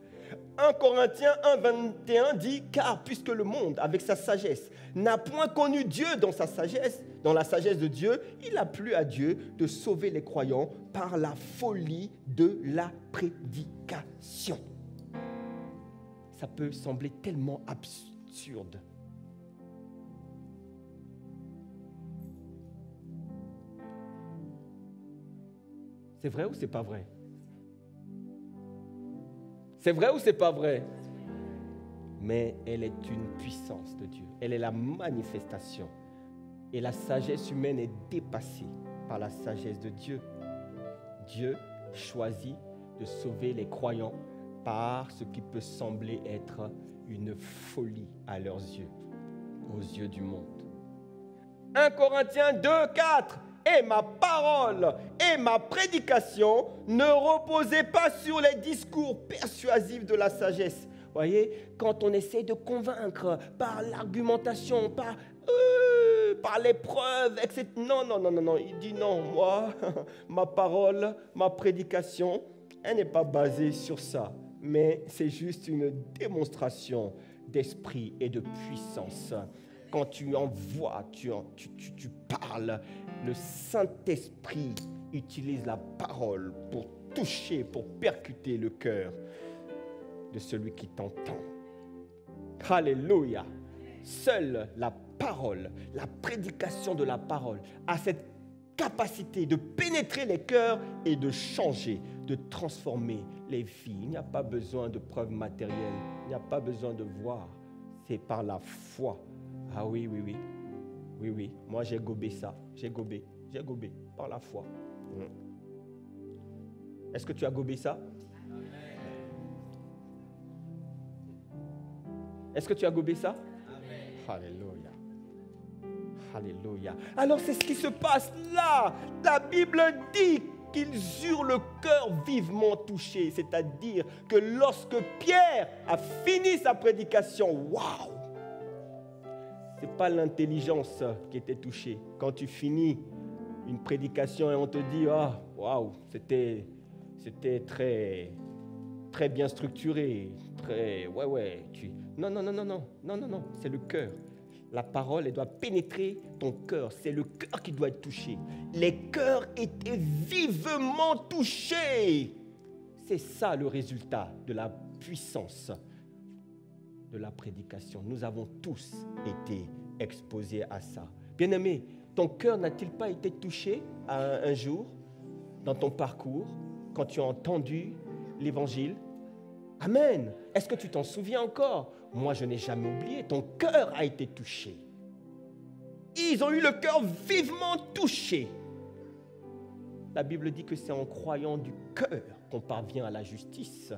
1 Corinthiens 1,21 dit « Car puisque le monde, avec sa sagesse, n'a point connu Dieu dans sa sagesse, dans la sagesse de Dieu, il a plu à Dieu de sauver les croyants par la folie de la prédication. » Ça peut sembler tellement absurde. C'est vrai ou c'est pas vrai? C'est vrai ou c'est pas vrai? Mais elle est une puissance de Dieu. Elle est la manifestation. Et la sagesse humaine est dépassée par la sagesse de Dieu. Dieu choisit de sauver les croyants par ce qui peut sembler être une folie à leurs yeux, aux yeux du monde. 1 Corinthiens 2,4 « Et ma parole et ma prédication ne reposaient pas sur les discours persuasifs de la sagesse. » Voyez, quand on essaie de convaincre par l'argumentation, par par l'épreuve, etc. Non, non, non, non, non. Il dit non, moi, ma parole, ma prédication, elle n'est pas basée sur ça. Mais c'est juste une démonstration d'esprit et de puissance. Quand tu envoies, tu parles, le Saint-Esprit utilise la parole pour toucher, pour percuter le cœur de celui qui t'entend. Alléluia. Seule la parole, la prédication de la parole a cette capacité de pénétrer les cœurs et de changer, de transformer les vies. Il n'y a pas besoin de preuves matérielles, il n'y a pas besoin de voir. C'est par la foi. Ah oui, oui, oui. Oui, oui. Moi, j'ai gobé ça. J'ai gobé par la foi. Est-ce que tu as gobé ça? Est-ce que tu as gobé ça? Alléluia. Alléluia. Alors c'est ce qui se passe là. La Bible dit qu'ils eurent le cœur vivement touché. C'est-à-dire que lorsque Pierre a fini sa prédication, waouh! Ce n'est pas l'intelligence qui était touchée. Quand tu finis une prédication et on te dit, ah, waouh, c'était très, très bien structuré, très, ouais, non, c'est le cœur. La parole, elle doit pénétrer ton cœur. C'est le cœur qui doit être touché. Les cœurs étaient vivement touchés. C'est ça le résultat de la puissance de la prédication. Nous avons tous été exposés à ça. Bien-aimé, ton cœur n'a-t-il pas été touché un jour dans ton parcours quand tu as entendu l'évangile? Amen. Est-ce que tu t'en souviens encore? Moi, je n'ai jamais oublié. Ton cœur a été touché. Ils ont eu le cœur vivement touché. La Bible dit que c'est en croyant du cœur qu'on parvient à la justice.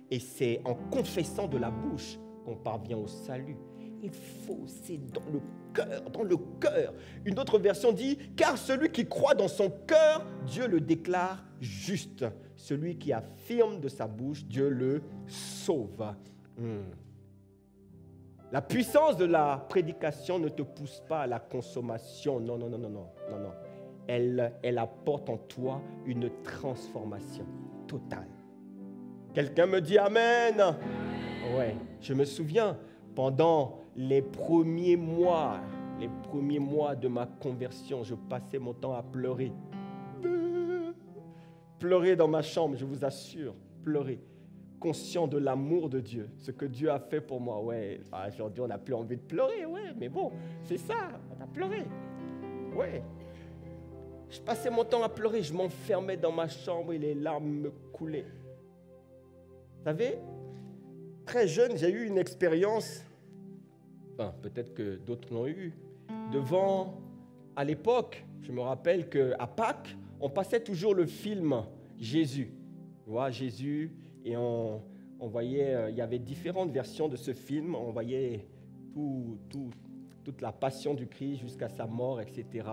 Et c'est en confessant de la bouche qu'on parvient au salut. Il faut, c'est dans le cœur, dans le cœur. Une autre version dit, car celui qui croit dans son cœur, Dieu le déclare juste. Celui qui affirme de sa bouche, Dieu le sauve. La puissance de la prédication ne te pousse pas à la consommation. Non. Elle apporte en toi une transformation totale. Quelqu'un me dit Amen. Ouais, je me souviens, pendant les premiers mois de ma conversion, je passais mon temps à pleurer. Pleurer dans ma chambre, je vous assure, pleurer. Conscient de l'amour de Dieu, ce que Dieu a fait pour moi. Ouais, aujourd'hui, on n'a plus envie de pleurer, ouais, mais bon, c'est ça, on a pleuré. Ouais. Je passais mon temps à pleurer, je m'enfermais dans ma chambre et les larmes me coulaient. Vous savez, très jeune, j'ai eu une expérience, enfin, peut-être que d'autres l'ont eu, à l'époque, je me rappelle qu'à Pâques, on passait toujours le film Jésus. Tu vois, Jésus, et on voyait, il y avait différentes versions de ce film, on voyait toute la passion du Christ jusqu'à sa mort, etc.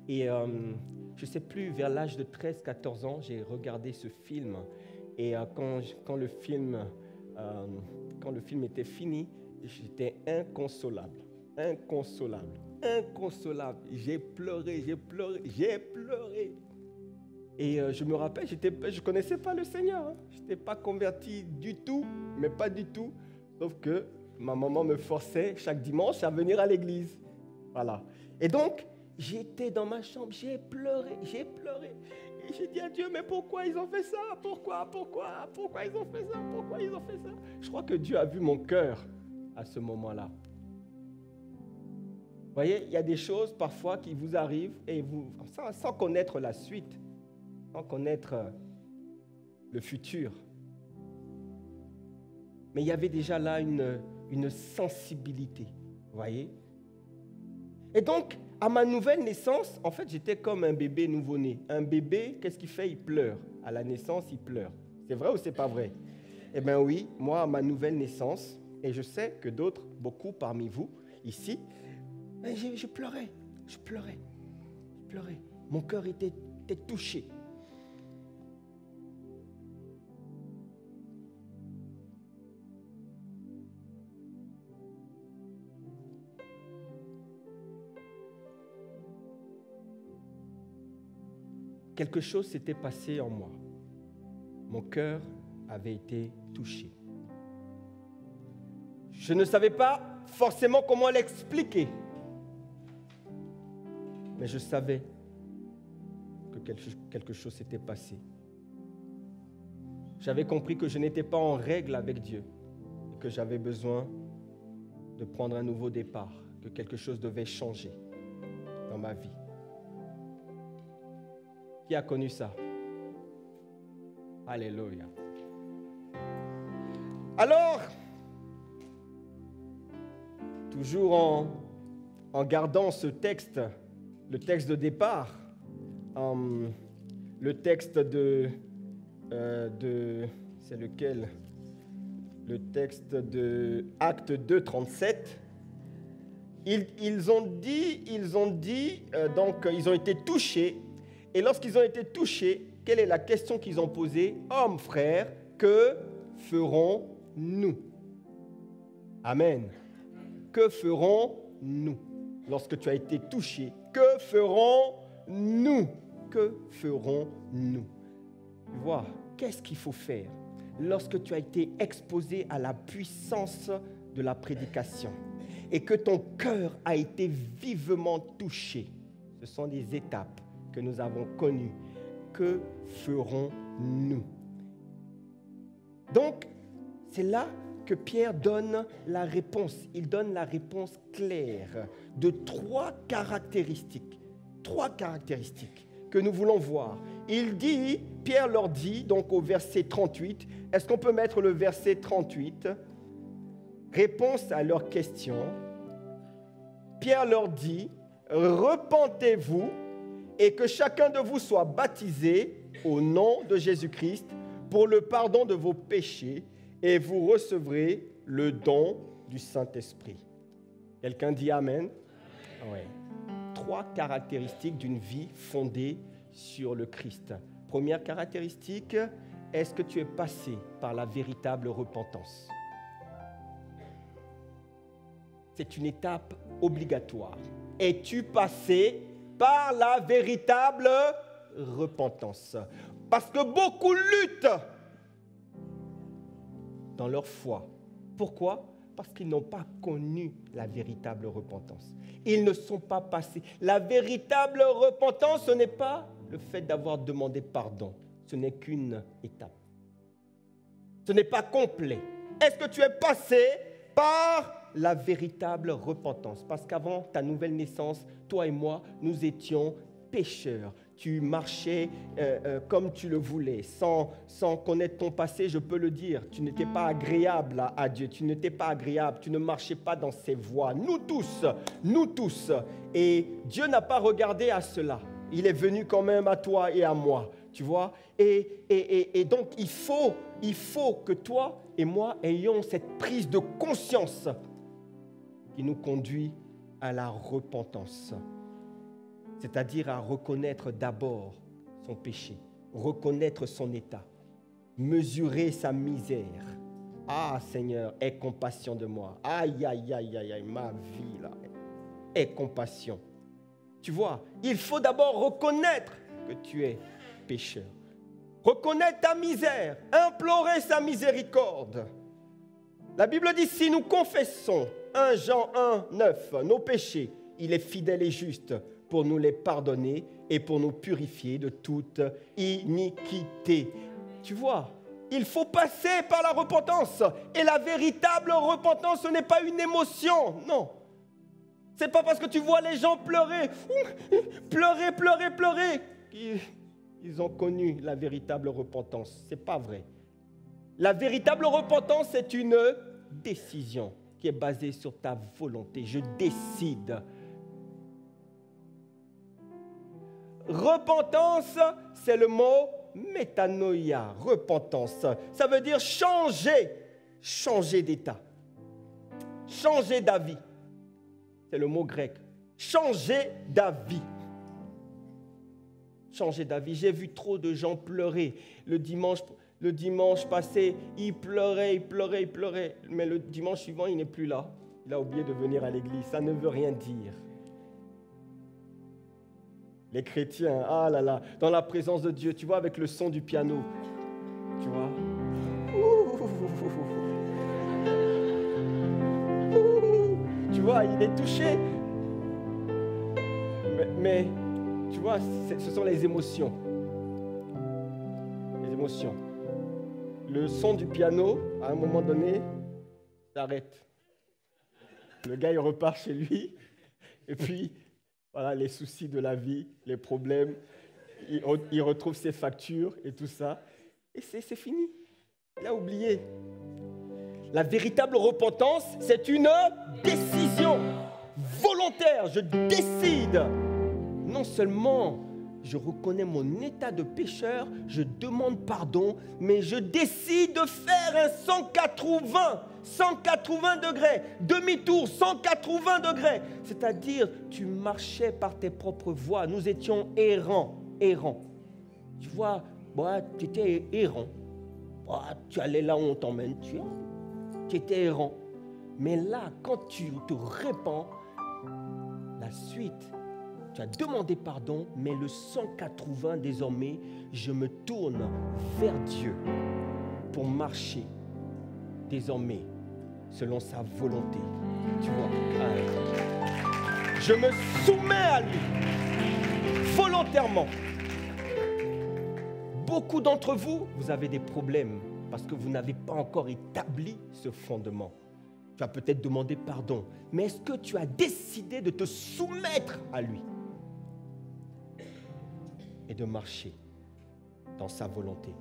Et je ne sais plus, vers l'âge de 13-14 ans, j'ai regardé ce film. Et quand le film était fini, j'étais inconsolable. J'ai pleuré. Et je me rappelle, je ne connaissais pas le Seigneur. Hein. Je n'étais pas converti du tout, mais pas du tout. Sauf que ma maman me forçait chaque dimanche à venir à l'église. Voilà. Et donc, j'étais dans ma chambre, j'ai pleuré. Et j'ai dit à Dieu, mais pourquoi ils ont fait ça? Pourquoi ils ont fait ça? Je crois que Dieu a vu mon cœur à ce moment-là. Vous voyez, il y a des choses parfois qui vous arrivent et vous, sans connaître la suite, sans connaître le futur. Mais il y avait déjà là une sensibilité, vous voyez. Et donc, à ma nouvelle naissance, en fait, j'étais comme un bébé nouveau-né. Un bébé, qu'est-ce qu'il fait? Il pleure. À la naissance, il pleure. C'est vrai ou c'est pas vrai? Eh bien oui, moi, à ma nouvelle naissance, et je sais que d'autres, beaucoup parmi vous, ici, je pleurais. Mon cœur était touché. quelque chose s'était passé en moi. Mon cœur avait été touché. Je ne savais pas forcément comment l'expliquer, mais je savais que quelque chose s'était passé. J'avais compris que je n'étais pas en règle avec Dieu et que j'avais besoin de prendre un nouveau départ, que quelque chose devait changer dans ma vie. Qui a connu ça? Alléluia. Alors, toujours en gardant ce texte, le texte de départ, le texte c'est lequel? Le texte de Actes 2, 37. Ils ont été touchés. Et lorsqu'ils ont été touchés, quelle est la question qu'ils ont posée? Hommes, frères, que ferons-nous? Amen. Que ferons-nous? Lorsque tu as été touché, que ferons-nous? Que ferons-nous? Tu vois, qu'est-ce qu'il faut faire lorsque tu as été exposé à la puissance de la prédication et que ton cœur a été vivement touché? Ce sont des étapes que nous avons connues. Que ferons-nous? Donc, c'est là que Pierre donne la réponse. Il donne la réponse claire de trois caractéristiques que nous voulons voir. Pierre leur dit, donc au verset 38, est-ce qu'on peut mettre le verset 38? Réponse à leur question. Pierre leur dit, repentez-vous et que chacun de vous soit baptisé au nom de Jésus-Christ pour le pardon de vos péchés et vous recevrez le don du Saint-Esprit. Quelqu'un dit Amen? Oui. Trois caractéristiques d'une vie fondée sur le Christ. Première caractéristique, est-ce que tu es passé par la véritable repentance? C'est une étape obligatoire. Es-tu passé par la véritable repentance? Parce que beaucoup luttent dans leur foi. Pourquoi? Parce qu'ils n'ont pas connu la véritable repentance. Ils ne sont pas passés. La véritable repentance, ce n'est pas le fait d'avoir demandé pardon. Ce n'est qu'une étape. Ce n'est pas complet. Est-ce que tu es passé par la véritable repentance? Parce qu'avant ta nouvelle naissance, toi et moi, nous étions pécheurs. Tu marchais comme tu le voulais, sans connaître ton passé, je peux le dire. Tu n'étais pas agréable à Dieu, tu n'étais pas agréable, tu ne marchais pas dans ses voies. Nous tous. Et Dieu n'a pas regardé à cela. Il est venu quand même à toi et à moi, tu vois. Et donc, il faut que toi et moi ayons cette prise de conscience qui nous conduit à la repentance. C'est-à-dire à reconnaître d'abord son péché, reconnaître son état, mesurer sa misère. Ah Seigneur, aie compassion de moi. Aïe, aïe, aïe, aïe, aïe, ma vie là. Aie compassion. Tu vois, il faut d'abord reconnaître que tu es pécheur. Reconnaître ta misère, implorer sa miséricorde. La Bible dit, si nous confessons, 1 Jean 1, 9, nos péchés, il est fidèle et juste pour nous les pardonner et pour nous purifier de toute iniquité. Tu vois, il faut passer par la repentance. Et la véritable repentance, ce n'est pas une émotion, non. Ce n'est pas parce que tu vois les gens pleurer, pleurer, qu'ils ont connu la véritable repentance. Ce n'est pas vrai. La véritable repentance, c'est une décision qui est basée sur ta volonté. Je décide. Repentance, c'est le mot métanoïa, repentance. Ça veut dire changer d'état, changer d'avis. C'est le mot grec. Changer d'avis. Changer d'avis. J'ai vu trop de gens pleurer. Le dimanche passé, il pleurait. Mais le dimanche suivant, il n'est plus là. Il a oublié de venir à l'église. Ça ne veut rien dire. Les chrétiens, ah là là, dans la présence de Dieu, tu vois, avec le son du piano, tu vois. Tu vois, il est touché. Mais tu vois, ce sont les émotions. Les émotions. Le son du piano, à un moment donné, s'arrête. Le gars, il repart chez lui. Et puis, voilà, les soucis de la vie, les problèmes. Il retrouve ses factures et tout ça. Et c'est fini. Il a oublié. La véritable repentance, c'est une décision volontaire. Je décide. Non seulement je reconnais mon état de pécheur, je demande pardon, mais je décide de faire un 180 degrés, demi-tour, 180 degrés. C'est-à-dire, tu marchais par tes propres voies. Nous étions errants. Tu vois, tu étais errant. Tu allais là où on t'emmène, tu étais errant. Mais là, quand tu te répands, la suite, tu as demandé pardon, mais le 180 désormais, je me tourne vers Dieu pour marcher désormais selon sa volonté. Tu vois, je me soumets à lui volontairement. Beaucoup d'entre vous, vous avez des problèmes parce que vous n'avez pas encore établi ce fondement. Tu as peut-être demandé pardon, mais est-ce que tu as décidé de te soumettre à lui et de marcher dans sa volonté?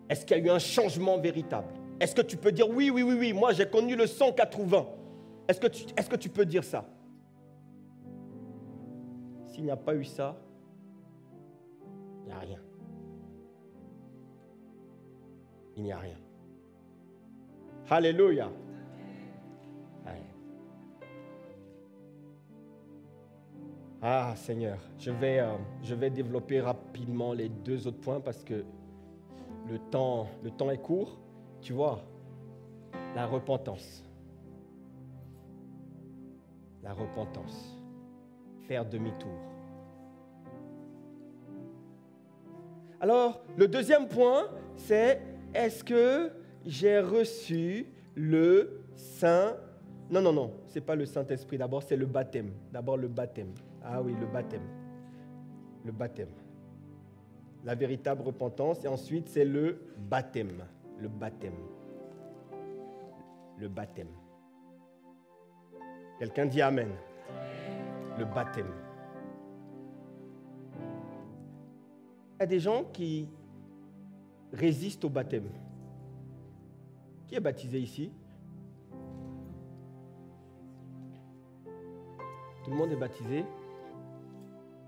Est-ce qu'il y a eu un changement véritable? Est-ce que tu peux dire oui, moi j'ai connu le 180? Est-ce que tu peux dire ça? S'il n'y a pas eu ça, il n'y a rien. Il n'y a rien. Alléluia. Ouais. Ah Seigneur, je vais développer rapidement les deux autres points parce que le temps est court. Tu vois, la repentance. La repentance. Faire demi-tour. Alors, le deuxième point, c'est est-ce que j'ai reçu le Saint... Non, ce n'est pas le Saint-Esprit. D'abord, c'est le baptême. D'abord, le baptême. Ah oui, le baptême. Le baptême. La véritable repentance. Et ensuite, c'est le baptême. Le baptême. Le baptême. Quelqu'un dit Amen. Le baptême. Il y a des gens qui résistent au baptême. Qui est baptisé ici? Tout le monde est baptisé.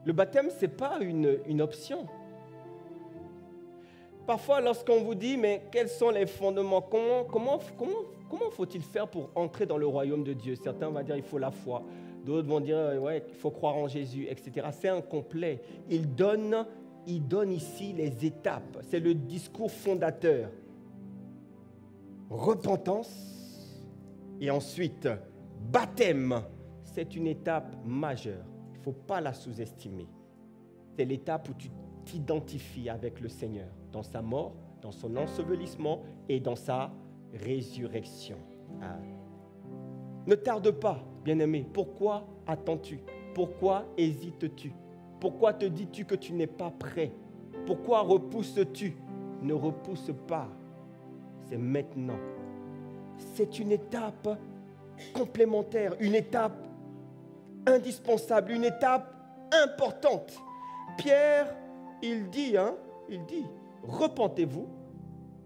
Le baptême, ce n'est pas une option. Parfois, lorsqu'on vous dit, mais quels sont les fondements? Comment faut-il faire pour entrer dans le royaume de Dieu? Certains vont dire, il faut la foi. D'autres vont dire, ouais, il faut croire en Jésus, etc. C'est incomplet. Il donne ici les étapes. C'est le discours fondateur. Repentance et ensuite baptême. C'est une étape majeure. Il ne faut pas la sous-estimer. C'est l'étape où tu t'identifies avec le Seigneur dans sa mort, dans son ensevelissement et dans sa résurrection. Ah. Ne tarde pas, bien-aimé. Pourquoi attends-tu? Pourquoi hésites-tu? Pourquoi te dis-tu que tu n'es pas prêt? Pourquoi repousses-tu? Ne repousse pas. C'est maintenant. C'est une étape complémentaire, une étape indispensable, une étape importante. Pierre, il dit, repentez-vous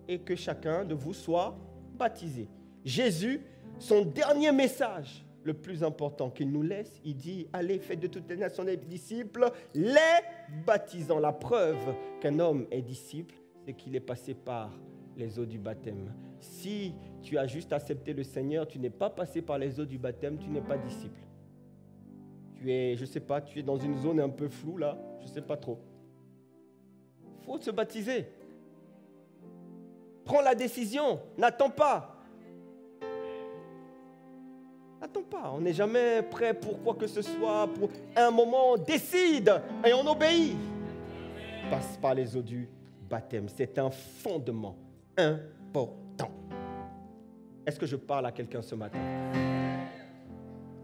et que chacun de vous soit baptisé. Jésus, son dernier message, le plus important qu'il nous laisse, il dit, allez, faites de toutes les nations des disciples, les baptisant. La preuve qu'un homme est disciple, c'est qu'il est passé par les eaux du baptême. Si tu as juste accepté le Seigneur, tu n'es pas passé par les eaux du baptême, tu n'es pas disciple. Tu es, je ne sais pas, tu es dans une zone un peu floue là, je ne sais pas trop. Il faut se baptiser. Prends la décision, n'attends pas. N'attends pas. On n'est jamais prêt pour quoi que ce soit. Pour un moment, on décide et on obéit. Passe par les eaux du baptême. C'est un fondement important. Est-ce que je parle à quelqu'un ce matin?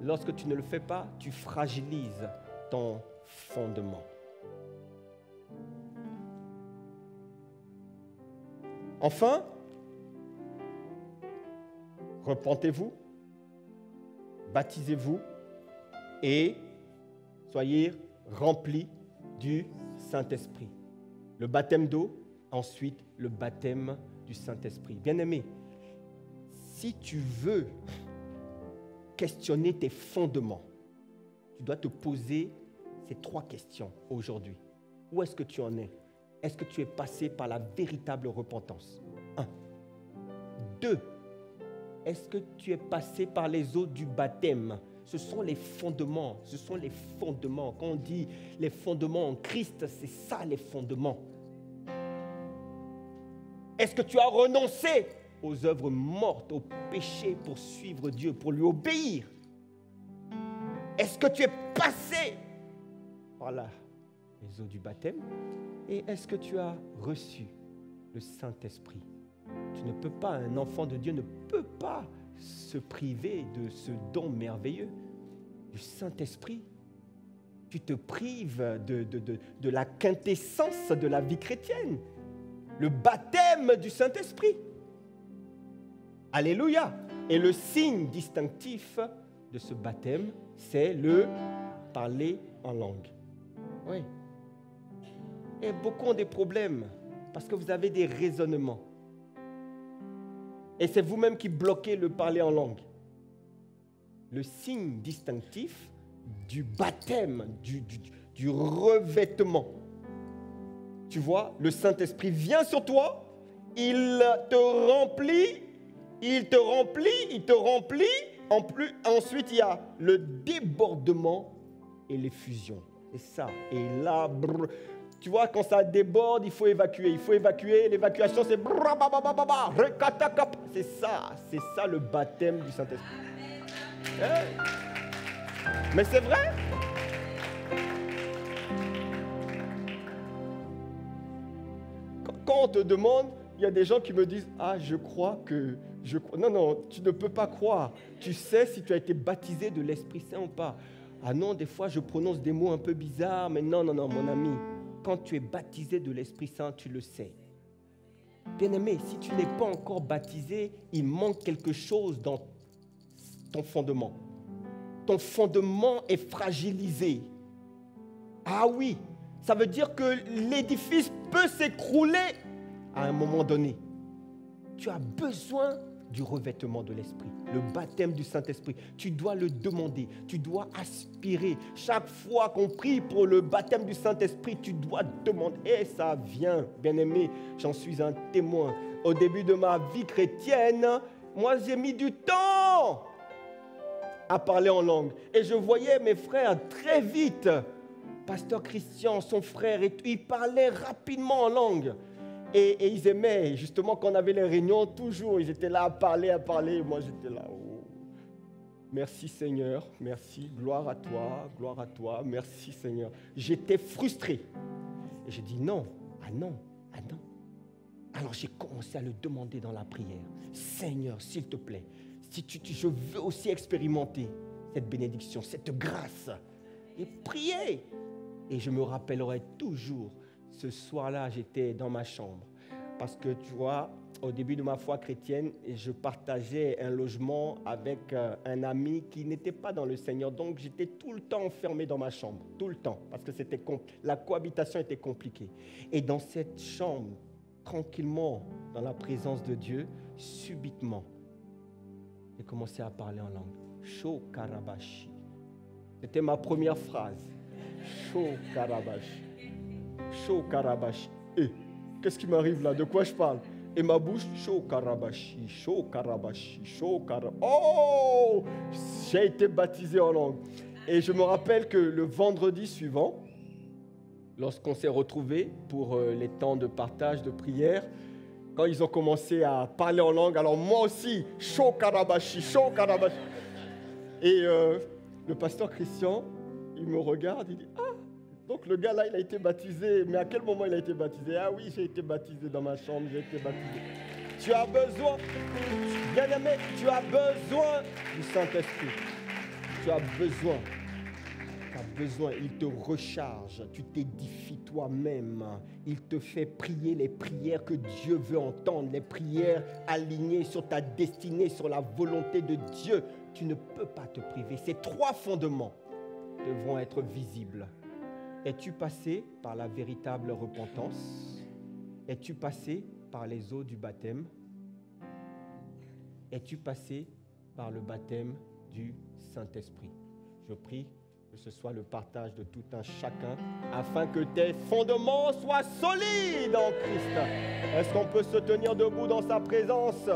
Lorsque tu ne le fais pas, tu fragilises ton fondement. Enfin, repentez-vous, baptisez-vous et soyez remplis du Saint-Esprit. Le baptême d'eau, ensuite le baptême du Saint-Esprit. Bien-aimé, si tu veux questionner tes fondements, tu dois te poser ces 3 questions aujourd'hui. Où est-ce que tu en es? Est-ce que tu es passé par la véritable repentance? 1. 2. Est-ce que tu es passé par les eaux du baptême? Ce sont les fondements. Ce sont les fondements. Quand on dit les fondements en Christ, c'est ça les fondements. Est-ce que tu as renoncé aux œuvres mortes, aux péchés pour suivre Dieu, pour lui obéir? Est-ce que tu es passé par là, les eaux du baptême? Et est-ce que tu as reçu le Saint-Esprit? Tu ne peux pas, un enfant de Dieu ne peut pas se priver de ce don merveilleux du Saint-Esprit. Tu te prives de la quintessence de la vie chrétienne, le baptême du Saint-Esprit. Alléluia! Et le signe distinctif de ce baptême, c'est le parler en langue. Oui. Et beaucoup ont des problèmes parce que vous avez des raisonnements. Et c'est vous-même qui bloquez le parler en langue. Le signe distinctif du baptême, du revêtement. Tu vois, le Saint-Esprit vient sur toi, il te remplit. Ensuite, il y a le débordement et l'effusion. C'est ça. Et là, tu vois, quand ça déborde, il faut évacuer. L'évacuation, c'est c'est ça le baptême du Saint-Esprit. Mais c'est vrai. Quand on te demande, il y a des gens qui me disent « Ah, je crois que... » Non, tu ne peux pas croire. Tu sais si tu as été baptisé de l'Esprit Saint ou pas. Ah non, des fois, je prononce des mots un peu bizarres, mais non, mon ami. Quand tu es baptisé de l'Esprit Saint, tu le sais. Bien-aimé, si tu n'es pas encore baptisé, il manque quelque chose dans ton fondement. Ton fondement est fragilisé. Ah oui, ça veut dire que l'édifice peut s'écrouler à un moment donné. Tu as besoin du revêtement de l'Esprit, le baptême du Saint-Esprit. Tu dois le demander, tu dois aspirer. Chaque fois qu'on prie pour le baptême du Saint-Esprit, tu dois demander. Et ça vient, bien-aimé, j'en suis un témoin. Au début de ma vie chrétienne, moi j'ai mis du temps à parler en langue. Et je voyais mes frères très vite. Pasteur Christian, son frère, il parlait rapidement en langue. Et ils aimaient, justement, quand on avait les réunions, toujours, ils étaient là à parler. Et moi, j'étais là. Oh. Merci Seigneur, merci, gloire à toi, merci Seigneur. J'étais frustré. Et j'ai dit non. Alors j'ai commencé à le demander dans la prière. Seigneur, s'il te plaît, je veux aussi expérimenter cette bénédiction, cette grâce. Et prier. Et je me rappellerai toujours. Ce soir-là, j'étais dans ma chambre parce que, tu vois, au début de ma foi chrétienne, je partageais un logement avec un ami qui n'était pas dans le Seigneur. Donc, j'étais tout le temps enfermé dans ma chambre, tout le temps, parce que la cohabitation était compliquée. Et dans cette chambre, tranquillement, dans la présence de Dieu, subitement, j'ai commencé à parler en langue. Sho Karabashi. C'était ma première phrase. Sho Karabashi. Sho Karabashi. Qu'est-ce qui m'arrive là? De quoi je parle? Et ma bouche, Sho Karabashi, Sho Karabashi, Sho Karabashi. Oh! J'ai été baptisé en langue. Et je me rappelle que le vendredi suivant, lorsqu'on s'est retrouvés pour les temps de partage, de prière, quand ils ont commencé à parler en langue, alors moi aussi, Sho Karabashi, Sho Karabashi. Et le pasteur Christian, il me regarde, il dit « Ah, donc le gars là, il a été baptisé. Mais à quel moment il a été baptisé? Ah oui, j'ai été baptisé dans ma chambre, j'ai été baptisé. » Tu as besoin, bien-aimé, tu as besoin du Saint-Esprit. Tu as besoin. Il te recharge, tu t'édifies toi-même. Il te fait prier les prières que Dieu veut entendre, les prières alignées sur ta destinée, sur la volonté de Dieu. Tu ne peux pas te priver. Ces 3 fondements devront être visibles. Es-tu passé par la véritable repentance? Es-tu passé par les eaux du baptême? Es-tu passé par le baptême du Saint-Esprit? Je prie que ce soit le partage de tout un chacun, afin que tes fondements soient solides en Christ. Est-ce qu'on peut se tenir debout dans sa présence?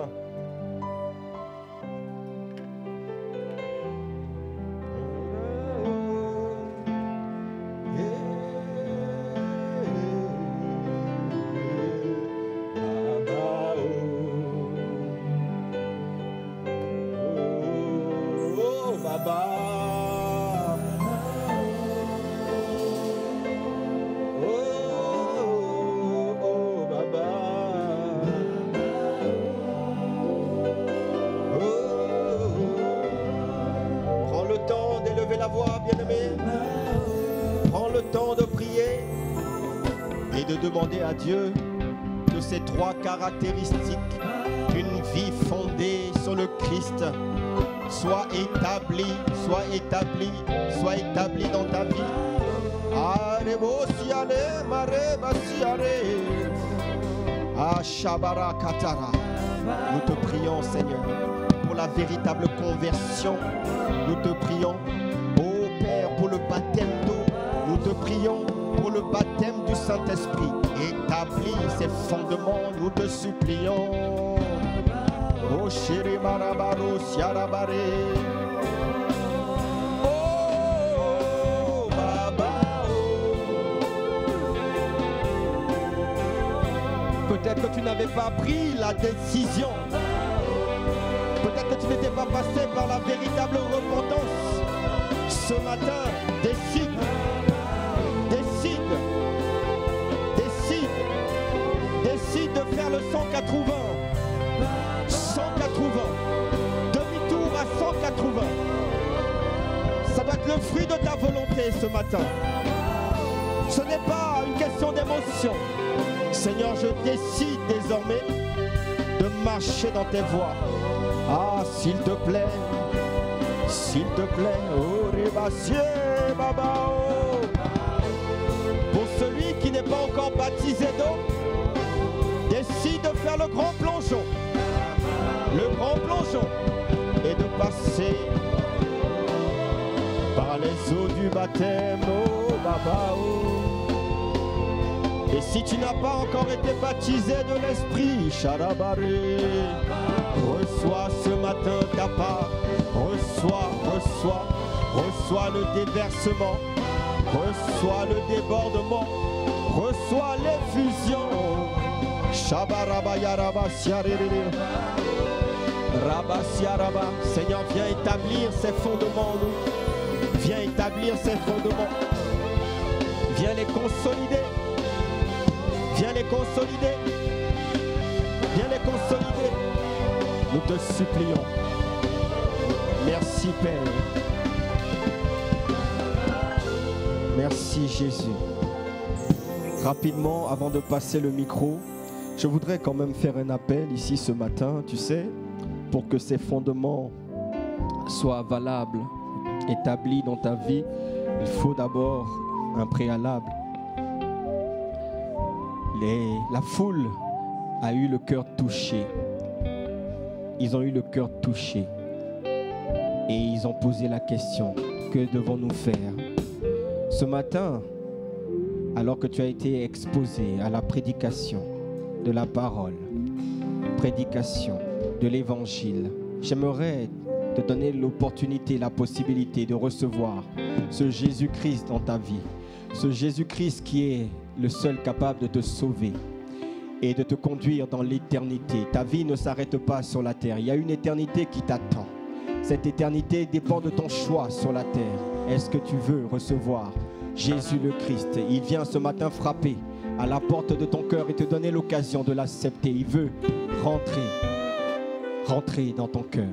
Demander à Dieu que ces 3 caractéristiques d'une vie fondée sur le Christ soit établie dans ta vie. Nous te prions, Seigneur, pour la véritable conversion. Nous te prions, ô Père, pour le baptême d'eau. Nous te prions pour le baptême du Saint-Esprit. Établis ces fondements, nous te supplions. Oh chéri marabaro siarabare. Oh baba. Peut-être que tu n'avais pas pris la décision. Peut-être que tu n'étais pas passé par la véritable repentance. Ce matin, décide de faire le 180. 180. Demi-tour à 180. Ça doit être le fruit de ta volonté ce matin. Ce n'est pas une question d'émotion. Seigneur, je décide désormais de marcher dans tes voies. Ah, s'il te plaît, oh Rébassier, Baba, oh. Pour celui qui n'est pas encore baptisé d'eau, décide de faire le grand plongeon. Le grand plongeon et de passer par les eaux du baptême, oh Baba, oh. Et si tu n'as pas encore été baptisé de l'Esprit, Charabaré, reçois ce matin ta part. Reçois le déversement, reçois le débordement, reçois l'effusion. Seigneur, viens établir ces fondements en nous. Viens établir ces fondements. Viens les consolider. Viens les consolider. Viens les consolider. Nous te supplions. Merci Père. Merci Jésus. Rapidement, avant de passer le micro, je voudrais quand même faire un appel ici ce matin, tu sais, pour que ces fondements soient valables, établis dans ta vie. Il faut d'abord un préalable. La foule a eu le cœur touché. Ils ont eu le cœur touché. Et ils ont posé la question, que devons-nous faire? Ce matin, alors que tu as été exposé à la prédication de la parole, prédication de l'évangile, j'aimerais te donner l'opportunité, la possibilité de recevoir ce Jésus-Christ dans ta vie. Ce Jésus-Christ qui est le seul capable de te sauver et de te conduire dans l'éternité. Ta vie ne s'arrête pas sur la terre. Il y a une éternité qui t'attend. Cette éternité dépend de ton choix sur la terre. Est-ce que tu veux recevoir Jésus le Christ? Il vient ce matin frapper à la porte de ton cœur et te donner l'occasion de l'accepter. Il veut rentrer dans ton cœur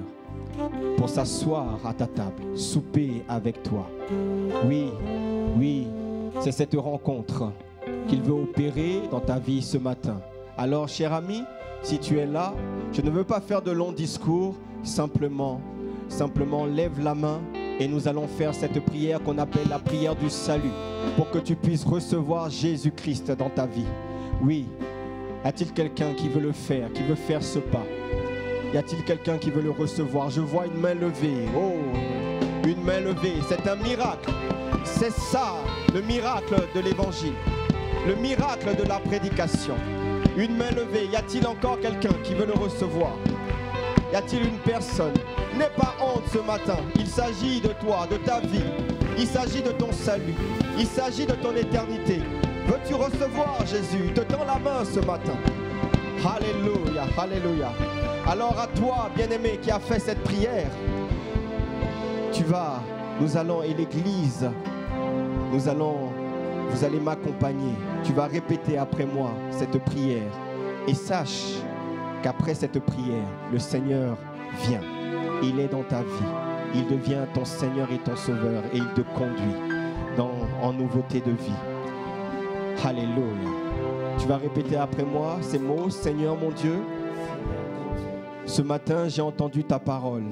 pour s'asseoir à ta table, souper avec toi. Oui, c'est cette rencontre qu'il veut opérer dans ta vie ce matin. Alors, cher ami, si tu es là, je ne veux pas faire de longs discours, simplement lève la main et nous allons faire cette prière qu'on appelle la prière du salut pour que tu puisses recevoir Jésus-Christ dans ta vie. Oui, y a-t-il quelqu'un qui veut le faire, qui veut faire ce pas? Y a-t-il quelqu'un qui veut le recevoir? Je vois une main levée. Oh, une main levée, c'est un miracle. C'est ça, le miracle de l'évangile, le miracle de la prédication. Une main levée, y a-t-il encore quelqu'un qui veut le recevoir? Y a-t-il une personne? N'aie pas honte ce matin. Il s'agit de toi, de ta vie. Il s'agit de ton salut. Il s'agit de ton éternité. Veux-tu recevoir Jésus? Il te tend la main ce matin. Alléluia, alléluia. Alors à toi, bien-aimé, qui a fait cette prière, nous allons, et l'Église, vous allez m'accompagner. Tu vas répéter après moi cette prière. Et sache qu'après cette prière, le Seigneur vient. Il est dans ta vie. Il devient ton Seigneur et ton Sauveur. Et il te conduit en nouveauté de vie. Alléluia. Tu vas répéter après moi ces mots. Seigneur mon Dieu, ce matin j'ai entendu ta parole.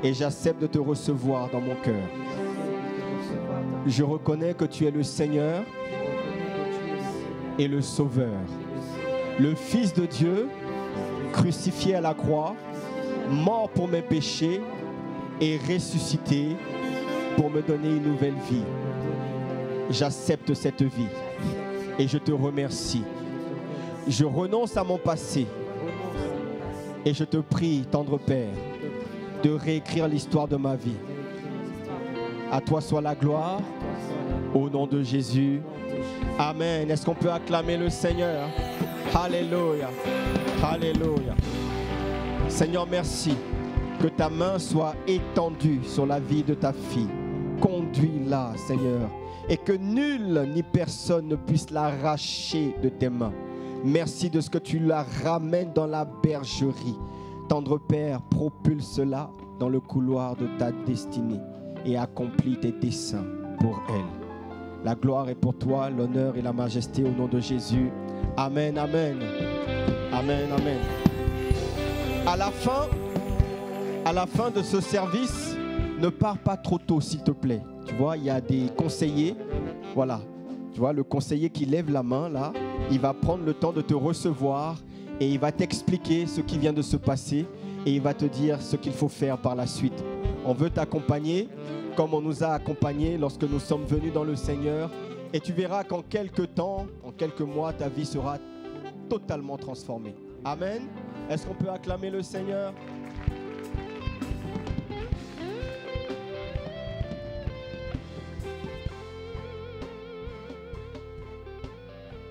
Et j'accepte de te recevoir dans mon cœur. Je reconnais que tu es le Seigneur et le Sauveur. Le Fils de Dieu, crucifié à la croix, mort pour mes péchés et ressuscité pour me donner une nouvelle vie. J'accepte cette vie et je te remercie. Je renonce à mon passé et je te prie, tendre Père, de réécrire l'histoire de ma vie. À toi soit la gloire, au nom de Jésus. Amen. Est-ce qu'on peut acclamer le Seigneur? Alléluia. Alléluia. Seigneur, merci. Que ta main soit étendue sur la vie de ta fille. Conduis-la, Seigneur. Et que nul ni personne ne puisse l'arracher de tes mains. Merci de ce que tu la ramènes dans la bergerie. Tendre Père, propulse-la dans le couloir de ta destinée et accomplis tes desseins pour elle. La gloire est pour toi, l'honneur et la majesté au nom de Jésus. Amen, amen. Amen, amen. À la fin de ce service, ne pars pas trop tôt, s'il te plaît. Tu vois, il y a des conseillers. Voilà. Tu vois, le conseiller qui lève la main, là, il va prendre le temps de te recevoir et il va t'expliquer ce qui vient de se passer et il va te dire ce qu'il faut faire par la suite. On veut t'accompagner comme on nous a accompagnés lorsque nous sommes venus dans le Seigneur. Et tu verras qu'en quelques temps, en quelques mois, ta vie sera totalement transformée. Amen. Est-ce qu'on peut acclamer le Seigneur?